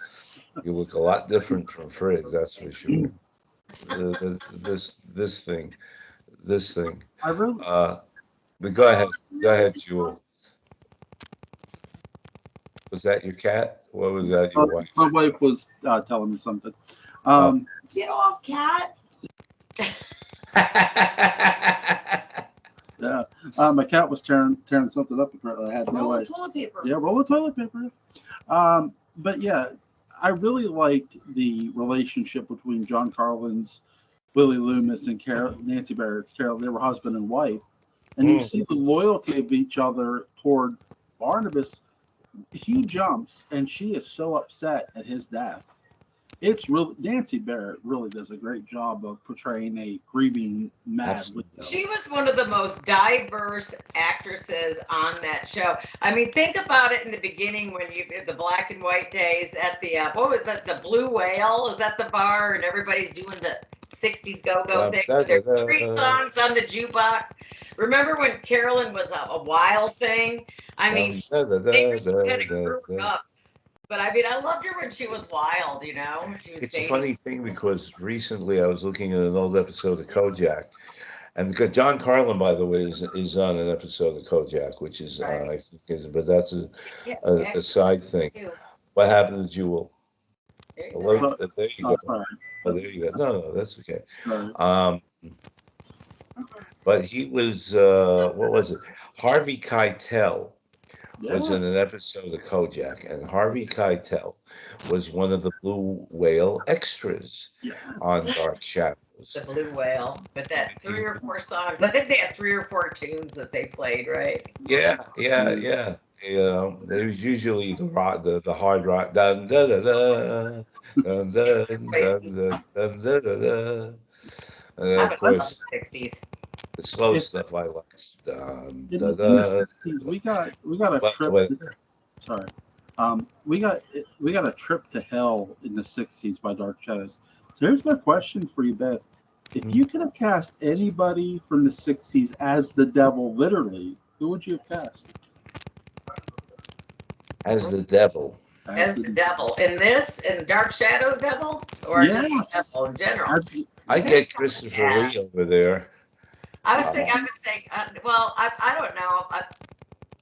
you look a lot different from Fred, that's for sure. This this thing. I really. Uh, but go ahead, Jewel. Was that your cat? What was that? Your wife? My wife was telling me something. Oh. Get off, cat. Yeah. My cat was tearing something up. Apparently, I had no way. Toilet paper. Yeah, roll of toilet paper. But yeah, I really liked the relationship between John Carlin's Willie Loomis and Nancy Barrett's Carol. They were husband and wife, and you Mm. see the loyalty of each other toward Barnabas. He jumps, and she is so upset at his death. It's really Nancy Barrett really does a great job of portraying a grieving mad Absolutely. widow. She was one of the most diverse actresses on that show. I mean, think about it in the beginning when you did the black and white days at the what was that, the Blue Whale? Is that the bar and everybody's doing the 60s go-go thing? There's 3 songs on the jukebox. Remember when Carolyn was a wild thing? I mean, they kind of grew her up. But I mean, I loved her when she was wild, you know? She was It's a dating. funny thing because recently I was looking at an old episode of Kojak, and because John Carlin, by the way, is on an episode of Kojak, which is Right. I think but that's Yeah, a side thing. too. What happened to Jewel? There you Hello? go. There you Oh, go. sorry. Oh, there you go. No, that's okay. Sorry. But he was what was it? Harvey Keitel was Yeah. in an episode of Kojak, and Harvey Keitel was one of the Blue Whale extras Yeah. on Dark Shadows. The Blue Whale, but that 3 or 4 songs. I think they had 3 or 4 tunes that they played, right? Yeah. It was usually the hard rock dun dun dun dun dun dun dun dun dun dun dun. And then, I of would love course, the 60s. the slow It's stuff I like. Dun, in dun, the dun. 60s, we got a By the trip. way, Sorry. We got a trip to hell in the '60s by Dark Shadows. So here's my question for you, Beth. If you could have cast anybody from the '60s as the devil, literally, who would you have cast As the devil. As the devil in Dark Shadows devil, or just the Yes, devil in general. as I get Christopher Lee over there. I was thinking I would say, well, I don't know,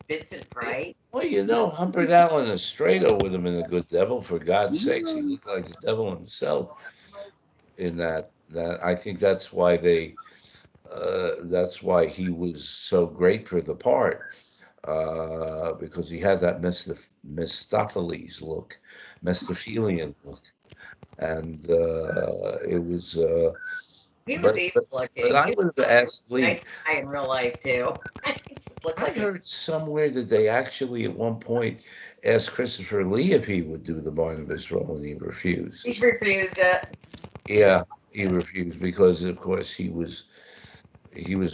Vincent Price. Well, you know, Humphrey Allen Estrada would have been a good devil, for God's sakes. He looked like the devil himself in that. I think that's why that's why he was so great for the part, because he had that Mephistopheles look, Mephistophelian look, and it was. He was evil looking. But I would have asked Lee. Nice guy in real life too. He just looked I like heard somewhere that they actually at one point asked Christopher Lee if he would do the Barnabas role, and he refused. he refused it. Yeah, he refused because, of course, he was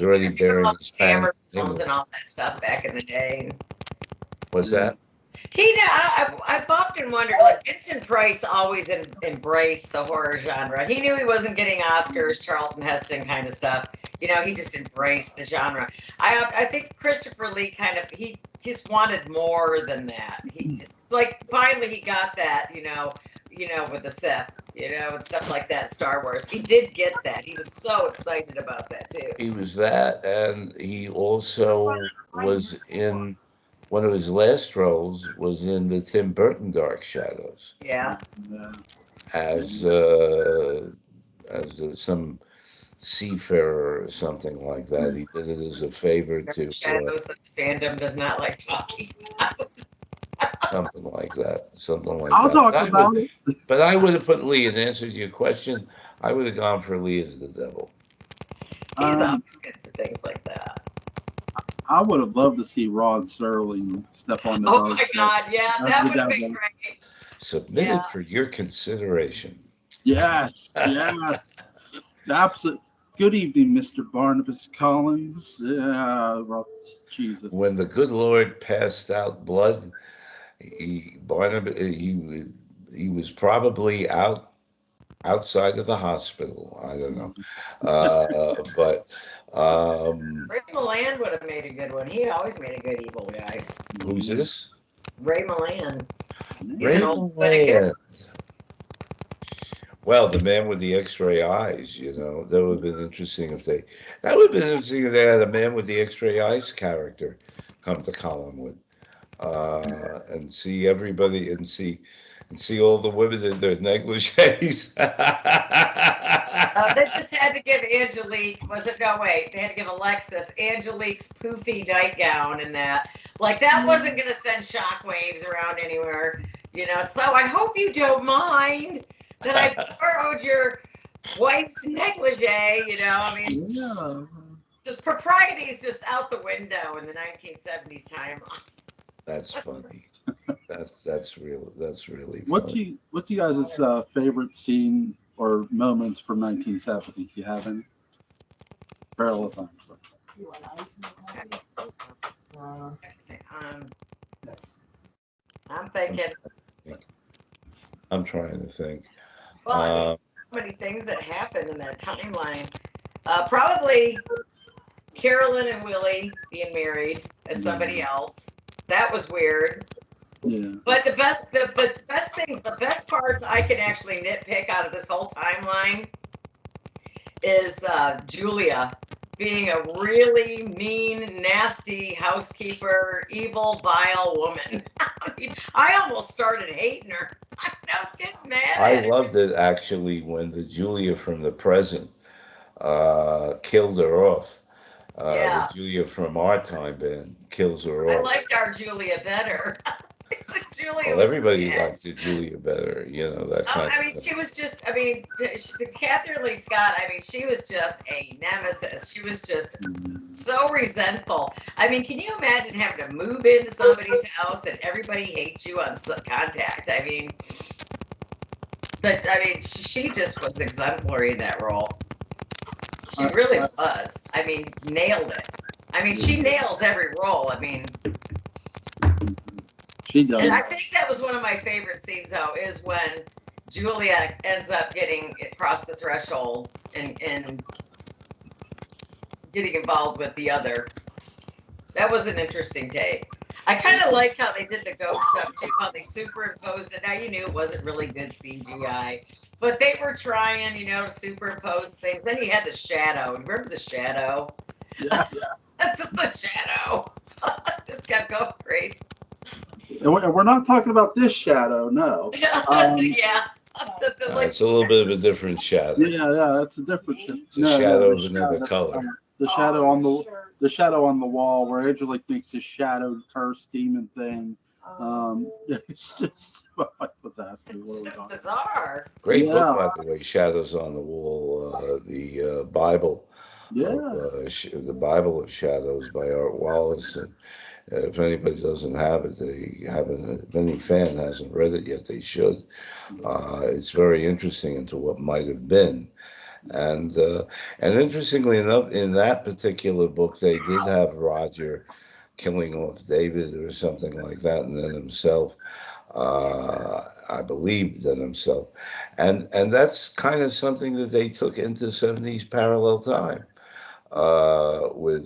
already there in his Hammer family. films and all that stuff back in the day. What's that? I've often wondered, like Vincent Price always embraced the horror genre. He knew he wasn't getting Oscars, Charlton Heston kind of stuff. You know, he just embraced the genre. I think Christopher Lee he just wanted more than that. He just like finally he got that, with the Sith, and stuff like that, Star Wars. He did get that. He was so excited about that too. He was that, and he also was in one of his last roles was in the Tim Burton Dark Shadows. Yeah. As some seafarer or something like that. He did it as a favor to Shadows that the fandom does not like talking about. something like that. I'll talk about it. But I would have put Lee, in answer to your question, I would have gone for Lee as the devil. He's always good for things like that. I would have loved to see Rod Serling step on the Oh my God, yeah, that would have been great. Submitted for your consideration. Yes, yes. Absolutely. Good evening, Mr. Barnabas Collins. Yeah, Jesus. When the good Lord passed out blood, he was probably outside of the hospital. I don't know, but Ray Milland would have made a good one. He always made a good evil guy. Who's this? Ray Milland. Ray Milland. Well, the man with the X-ray eyes. That would have been interesting if they. That would have been interesting if they had a man with the X-ray eyes character come to Collinwood, and see everybody and see all the women in their negligees. They just had to give Angelique. No, wait. They had to give Alexis Angelique's poofy nightgown and that. Like that wasn't going to send shockwaves around anywhere. So I hope you don't mind that I borrowed your wife's negligee. Just propriety is just out the window in the 1970s timeline. That's funny. That's really funny. What's you guys' favorite scene or moments from 1970? Do you have any? Parallel times. I'm thinking. I'm trying to think. Well, so many things that happened in that timeline. Probably Carolyn and Willie being married as somebody else. That was weird. Yeah. But the best things, the best parts I can actually nitpick out of this whole timeline is Julia being a really mean, nasty housekeeper, evil, vile woman. I almost started hating her. I was getting mad. I loved it actually when the Julia from the present killed her off. The Julia from our time band kills her off. I liked our Julia better. Well, everybody likes the Julia better, that kind of thing. She was just, Catherine Lee Scott, she was just a nemesis. She was just so resentful. Can you imagine having to move into somebody's house and everybody hates you on contact? She just was exemplary in that role. She really was. Nailed it. She nails every role. She And I does. think that was one of my favorite scenes, though, is when Julia ends up getting across the threshold and getting involved with the other. That was an interesting take. I kind of liked how they did the ghost stuff too, how they superimposed it. Now you knew it wasn't really good CGI, but they were trying, to superimpose things. Then you had the shadow. Remember the shadow? Yeah. That's just the shadow. This got going crazy. And we're not talking about this shadow, no. Yeah. It's a little bit of a different shadow. Yeah, that's a different shadow. It's a shadow of another color. The shadow on the wall where Angelique makes his shadowed curse demon thing. It's just my wife was asking what are we It's talking bizarre. Great book, Yeah. by the way, Shadows on the Wall, the Bible Yeah. of the Bible of Shadows by Art Wallace. And if anybody doesn't have it, they haven't. If any fan hasn't read it yet, they should. It's very interesting into what might have been. And interestingly enough, in that particular book, they did have Roger killing off David or something like that, and then himself. I believe than himself, and that's kind of something that they took into '70s parallel time where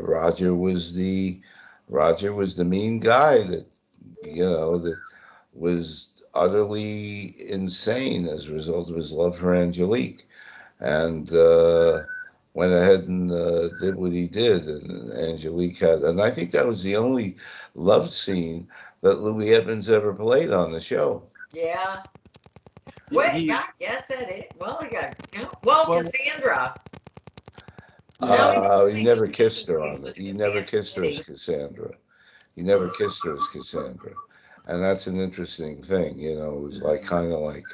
Roger was the mean guy that was utterly insane as a result of his love for Angelique, and went ahead and did what he did. And Angelique and I think that was the only love scene that Louis Evans ever played on the show. Yeah. Wait, I guess that it. Well, Cassandra. He never kissed her on it. He never kissed her as Cassandra. He never kissed her as Cassandra, and that's an interesting thing. It was like kind of like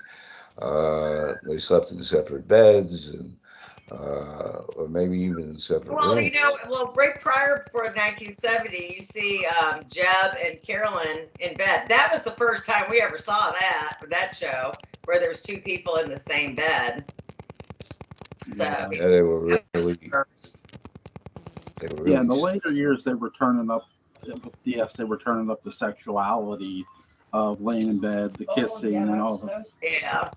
they slept in separate beds and. Or maybe even in separate rooms. Right prior before 1970, you see Jeb and Carolyn in bed. That was the first time we ever saw that show where there was two people in the same bed. So yeah, they were really. Yeah, in the later years, they were turning up with DS. They were turning up the sexuality of laying in bed, the kissing, and all that. Yeah.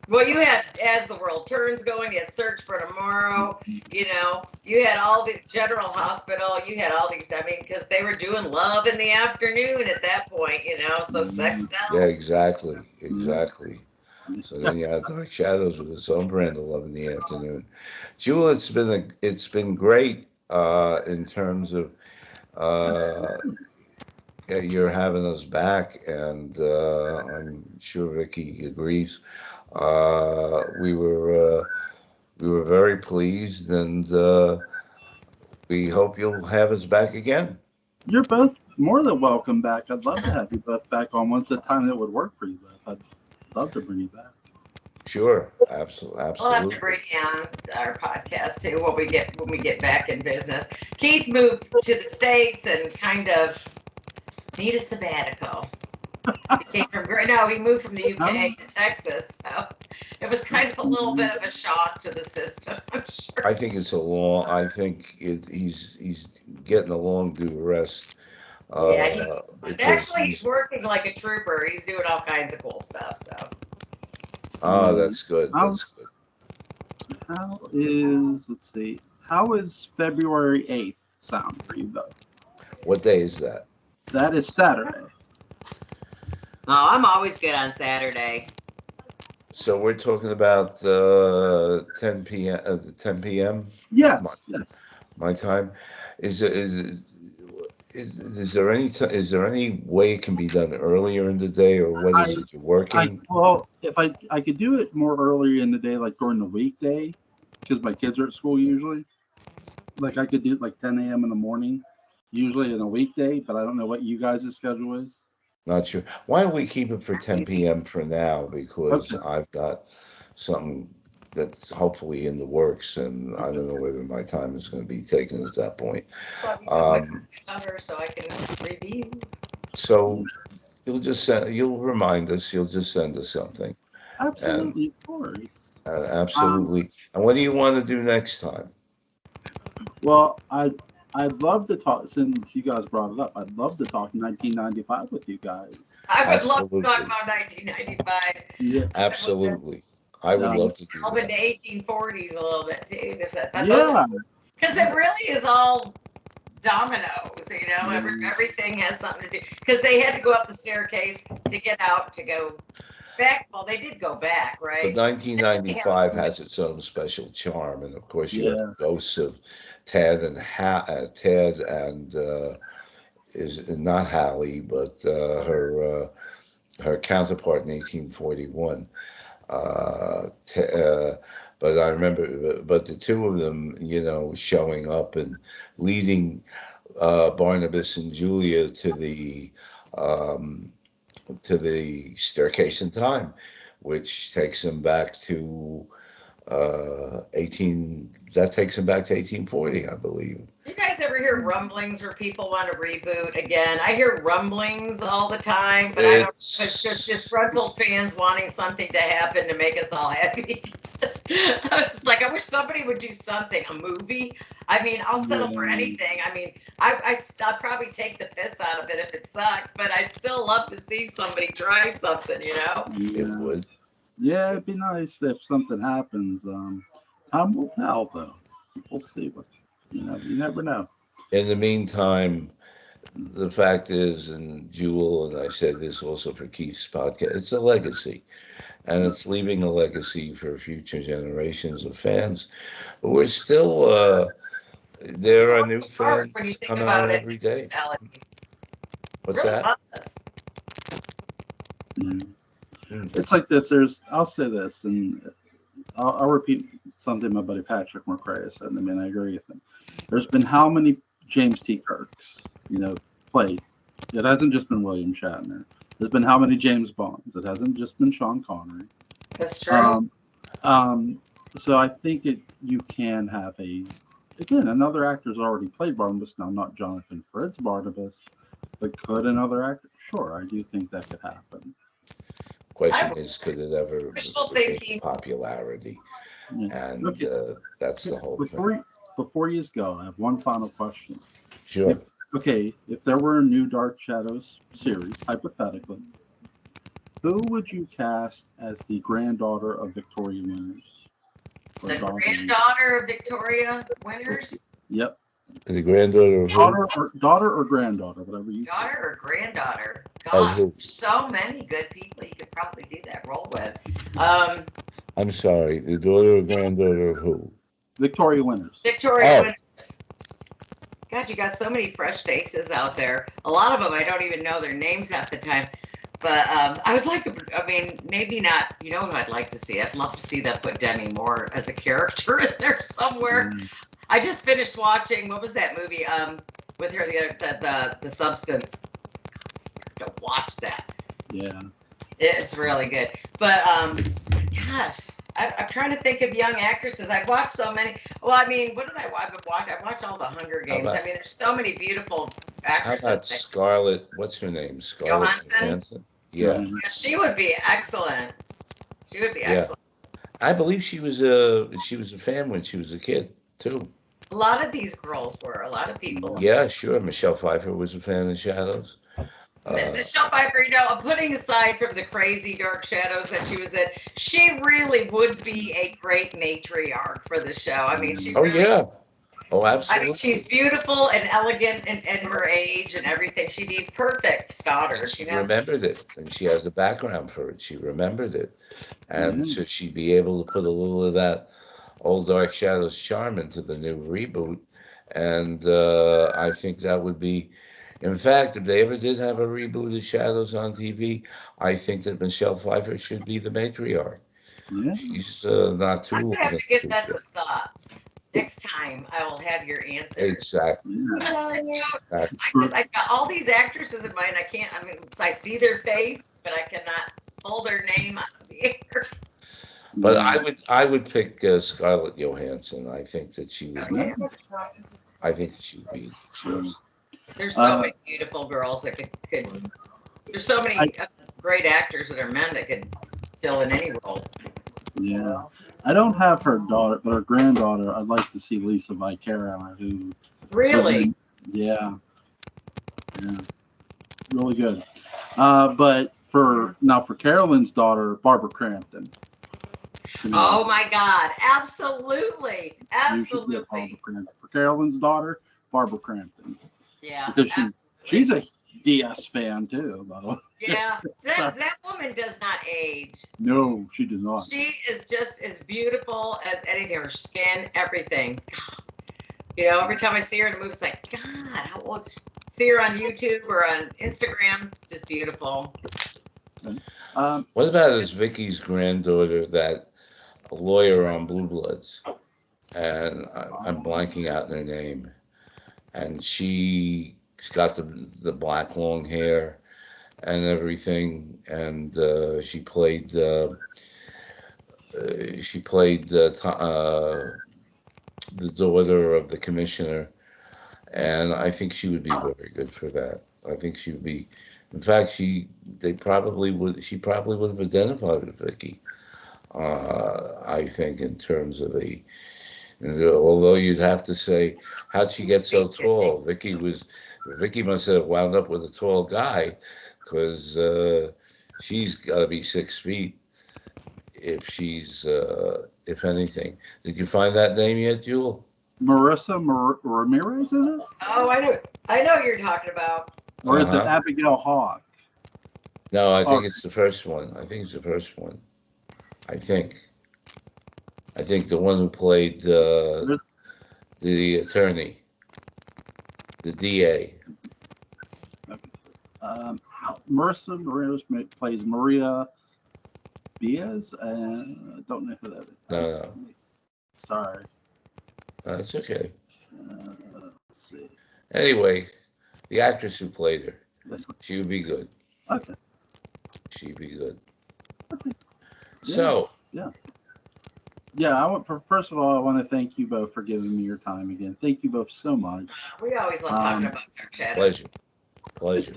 Well, you had As the World Turns going, you had Search for Tomorrow, you had all the General Hospital, you had all these, because they were doing love in the afternoon at that point, so sex sells. Yeah, exactly. So then you have Dark Shadows with its own brand of love in the afternoon. Jewel, it's been great in terms of you're having us back, and I'm sure Vickie agrees. We were very pleased, and we hope you'll have us back again. You're both more than welcome back. I'd love to have you both back on once a time that would work for you both. I'd love to bring you back. Sure, absolutely. We'll have to bring you on our podcast too when we get back in business. Keith moved to the States and kind of need a sabbatical. He moved from the UK to Texas, so it was kind of a little bit of a shock to the system, I'm sure. I think he's getting a long due rest. He's working like a trooper. He's doing all kinds of cool stuff. So. That's good. That's good. How is February 8th sound for you both? What day is that? That is Saturday. Oh, I'm always good on Saturday. So we're talking about 10 p.m. 10 p.m. Yes. My time. Is there any way it can be done earlier in the day, or when is it you're working? If I could do it more earlier in the day, like during the weekday, because my kids are at school usually. Like I could do it like 10 a.m. in the morning, usually in a weekday, but I don't know what you guys' schedule is. Not sure. Why don't we keep it for 10 p.m. for now? Because I've got something that's hopefully in the works, and I don't know whether my time is going to be taken at that point. So I can review. So you'll remind us. You'll just send us something. Absolutely, of course. Absolutely. And what do you want to do next time? Well, I I'd love to talk, since you guys brought it up, I'd love to talk 1995 with you guys. I would love to talk Absolutely. about 1995. Yeah. Absolutely. I would love to do Delve into that. 1840s a little bit too, Yeah. because it really is all dominoes. Yeah. Everything has something to do. Because they had to go up the staircase to get out to go back. Well, they did go back, But right? They have 1995 has its own special charm, and of course you have Yeah. the ghosts of Ted and is not Hallie, but her counterpart in 1841. But I remember, but the two of them, showing up and leading Barnabas and Julia um, to the staircase in time, which takes them back to 18. That takes them back to 1840, I believe. You guys ever hear rumblings where people want to reboot again? I hear rumblings all the time, but I don't. It's just It's disgruntled fans wanting something to happen to make us all happy. I was just like, I wish somebody would do something. A movie. I mean, I'll settle for Yeah. anything. I mean, I'd probably take the piss out of it if it sucked, but I'd still love to see somebody try something. it Yeah. would. Yeah, it'd be nice if something happens. Time will tell, though. We'll see what. You never know. In the meantime, the fact is, and Jewel, and I said this also for Keith's podcast, it's a legacy. And it's leaving a legacy for future generations of fans. But we're still, there So are new hard when you fans think coming about out it. every day. Reality. What's Really that? was. Yeah. Mm. It's like this. I'll say this, and I'll repeat something my buddy Patrick McRae said. I mean, I agree with him. There's been how many James T. Kirks, played? It hasn't just been William Shatner. There's been how many James Bonds? It hasn't just been Sean Connery. That's true. Um, so I think you can have another actor's already played Barnabas now, not Jonathan Fritz Barnabas, but could another actor? Sure, I do think that could happen. Question is, could it ever Wishful regain thinking. popularity? Yeah. And Okay, that's the whole before thing. you, before you go, I have one final question. Sure. If there were a new Dark Shadows series, hypothetically, who would you cast as the granddaughter of Victoria Winters? Or The daughter? granddaughter of Victoria Winters? Yep. The granddaughter of who? Daughter or granddaughter, whatever you. Daughter or granddaughter? Of Gosh, who? so many good people you could probably do that role with. I'm sorry, the daughter or granddaughter of who? Victoria Winters. Victoria Oh. Winters. God, you got so many fresh faces out there. A lot of them I don't even know their names half the time. But I would like, I mean, maybe not, who I'd like to see? I'd love to see them put Demi Moore as a character in there somewhere. Yeah. I just finished watching, what was that movie with her, the Substance. To watch that. Yeah. It's really good. But gosh, I'm trying to think of young actresses. I've watched so many. Well, I mean, what did I watch? I watched all the Hunger Games. I mean, there's so many beautiful How actresses. about Scarlett? What's her name? Scarlett Johansson? Yeah. Yeah, she would be excellent. She would be Yeah. excellent. I believe she was a fan when she was a kid too. A lot of these girls were. A lot of people. Yeah, sure. Michelle Pfeiffer was a fan of Shadows. Michelle Pfeiffer, putting aside from the crazy Dark Shadows that she was in, she really would be a great matriarch for the show. I mean, she. Oh really, yeah. Oh, I absolutely. mean, she's beautiful and elegant in her age and everything. She'd be perfect daughter. She remembered it, and she has the background for it. She remembered it, and Yeah. so she'd be able to put a little of that old Dark Shadows charm into the new reboot, and I think that would be. In fact, if they ever did have a reboot of Shadows on TV, I think that Michelle Pfeiffer should be the matriarch. Yeah. She's not too. I'm gonna have to give that some thought. Next time, I will have your answers. Exactly. Yeah. Because I got all these actresses in mind. I mean, I see their face, but I cannot pull their name out of the air. But I would pick Scarlett Johansson. I think that she would be. I think she would be the choice. There's so many beautiful girls that could. There's so many great actors that are men that could fill in any role. Yeah. I don't have her daughter, but her granddaughter. I'd like to see Lisa Vicari, who Really? Yeah, yeah, really good. But for Carolyn's daughter, Barbara Crampton. Oh my God! Absolutely, You should get Barbara absolutely. Crampton. For Carolyn's daughter, Barbara Crampton, Yeah, because she's absolutely. a DS fan too, by the way. Yeah, So, that woman does not age. no, she does not. She is just as beautiful as anything. Her skin, everything. You know, every time I see her in a movie, it's like, God, how old? See her on YouTube or on Instagram, just beautiful. What about his Vickie's granddaughter, that lawyer on Blue Bloods? And I'm blanking out her name. And she's got the black long hair and everything. And she played the daughter of the commissioner, and I think she would be very good for that. I think she would be. In fact, they probably would. She probably would have identified with Vickie. I think in terms of although you'd have to say, how'd she get so tall? Vickie must have wound up with a tall guy, because she's got to be 6 feet if anything. Did you find that name yet, Jewel? Marissa Ramirez, is it? Oh, I know who you're talking about. Or is it Uh-huh. Abigail Hawk? No, I think Oh. it's the first one. I think it's the first one. I think. I think the one who played the attorney, the DA. Marissa Ramirez plays Maria Diaz, and I don't know who that is. No, Sorry. no, that's okay. Let's see. Anyway, the actress who played her, This one. she would be good. Okay. She'd be good. Okay. So, Yeah. First of all, I want to thank you both for giving me your time again. Thank you both so much. We always love talking about our shadows. pleasure. Pleasure.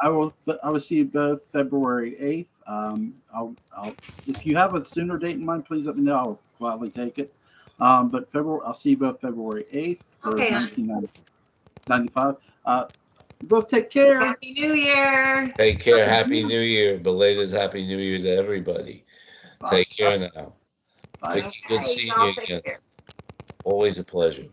I will see you both February 8th. If you have a sooner date in mind, please let me know. I'll gladly take it. But I'll see you both February 8th for Okay, 1995. Both take care. Happy New Year. Take care. Happy New Year. Belated Happy New Year to everybody. Bye. Take care now. Bye. Vickie, good seeing y'all you take again. care. Always a pleasure.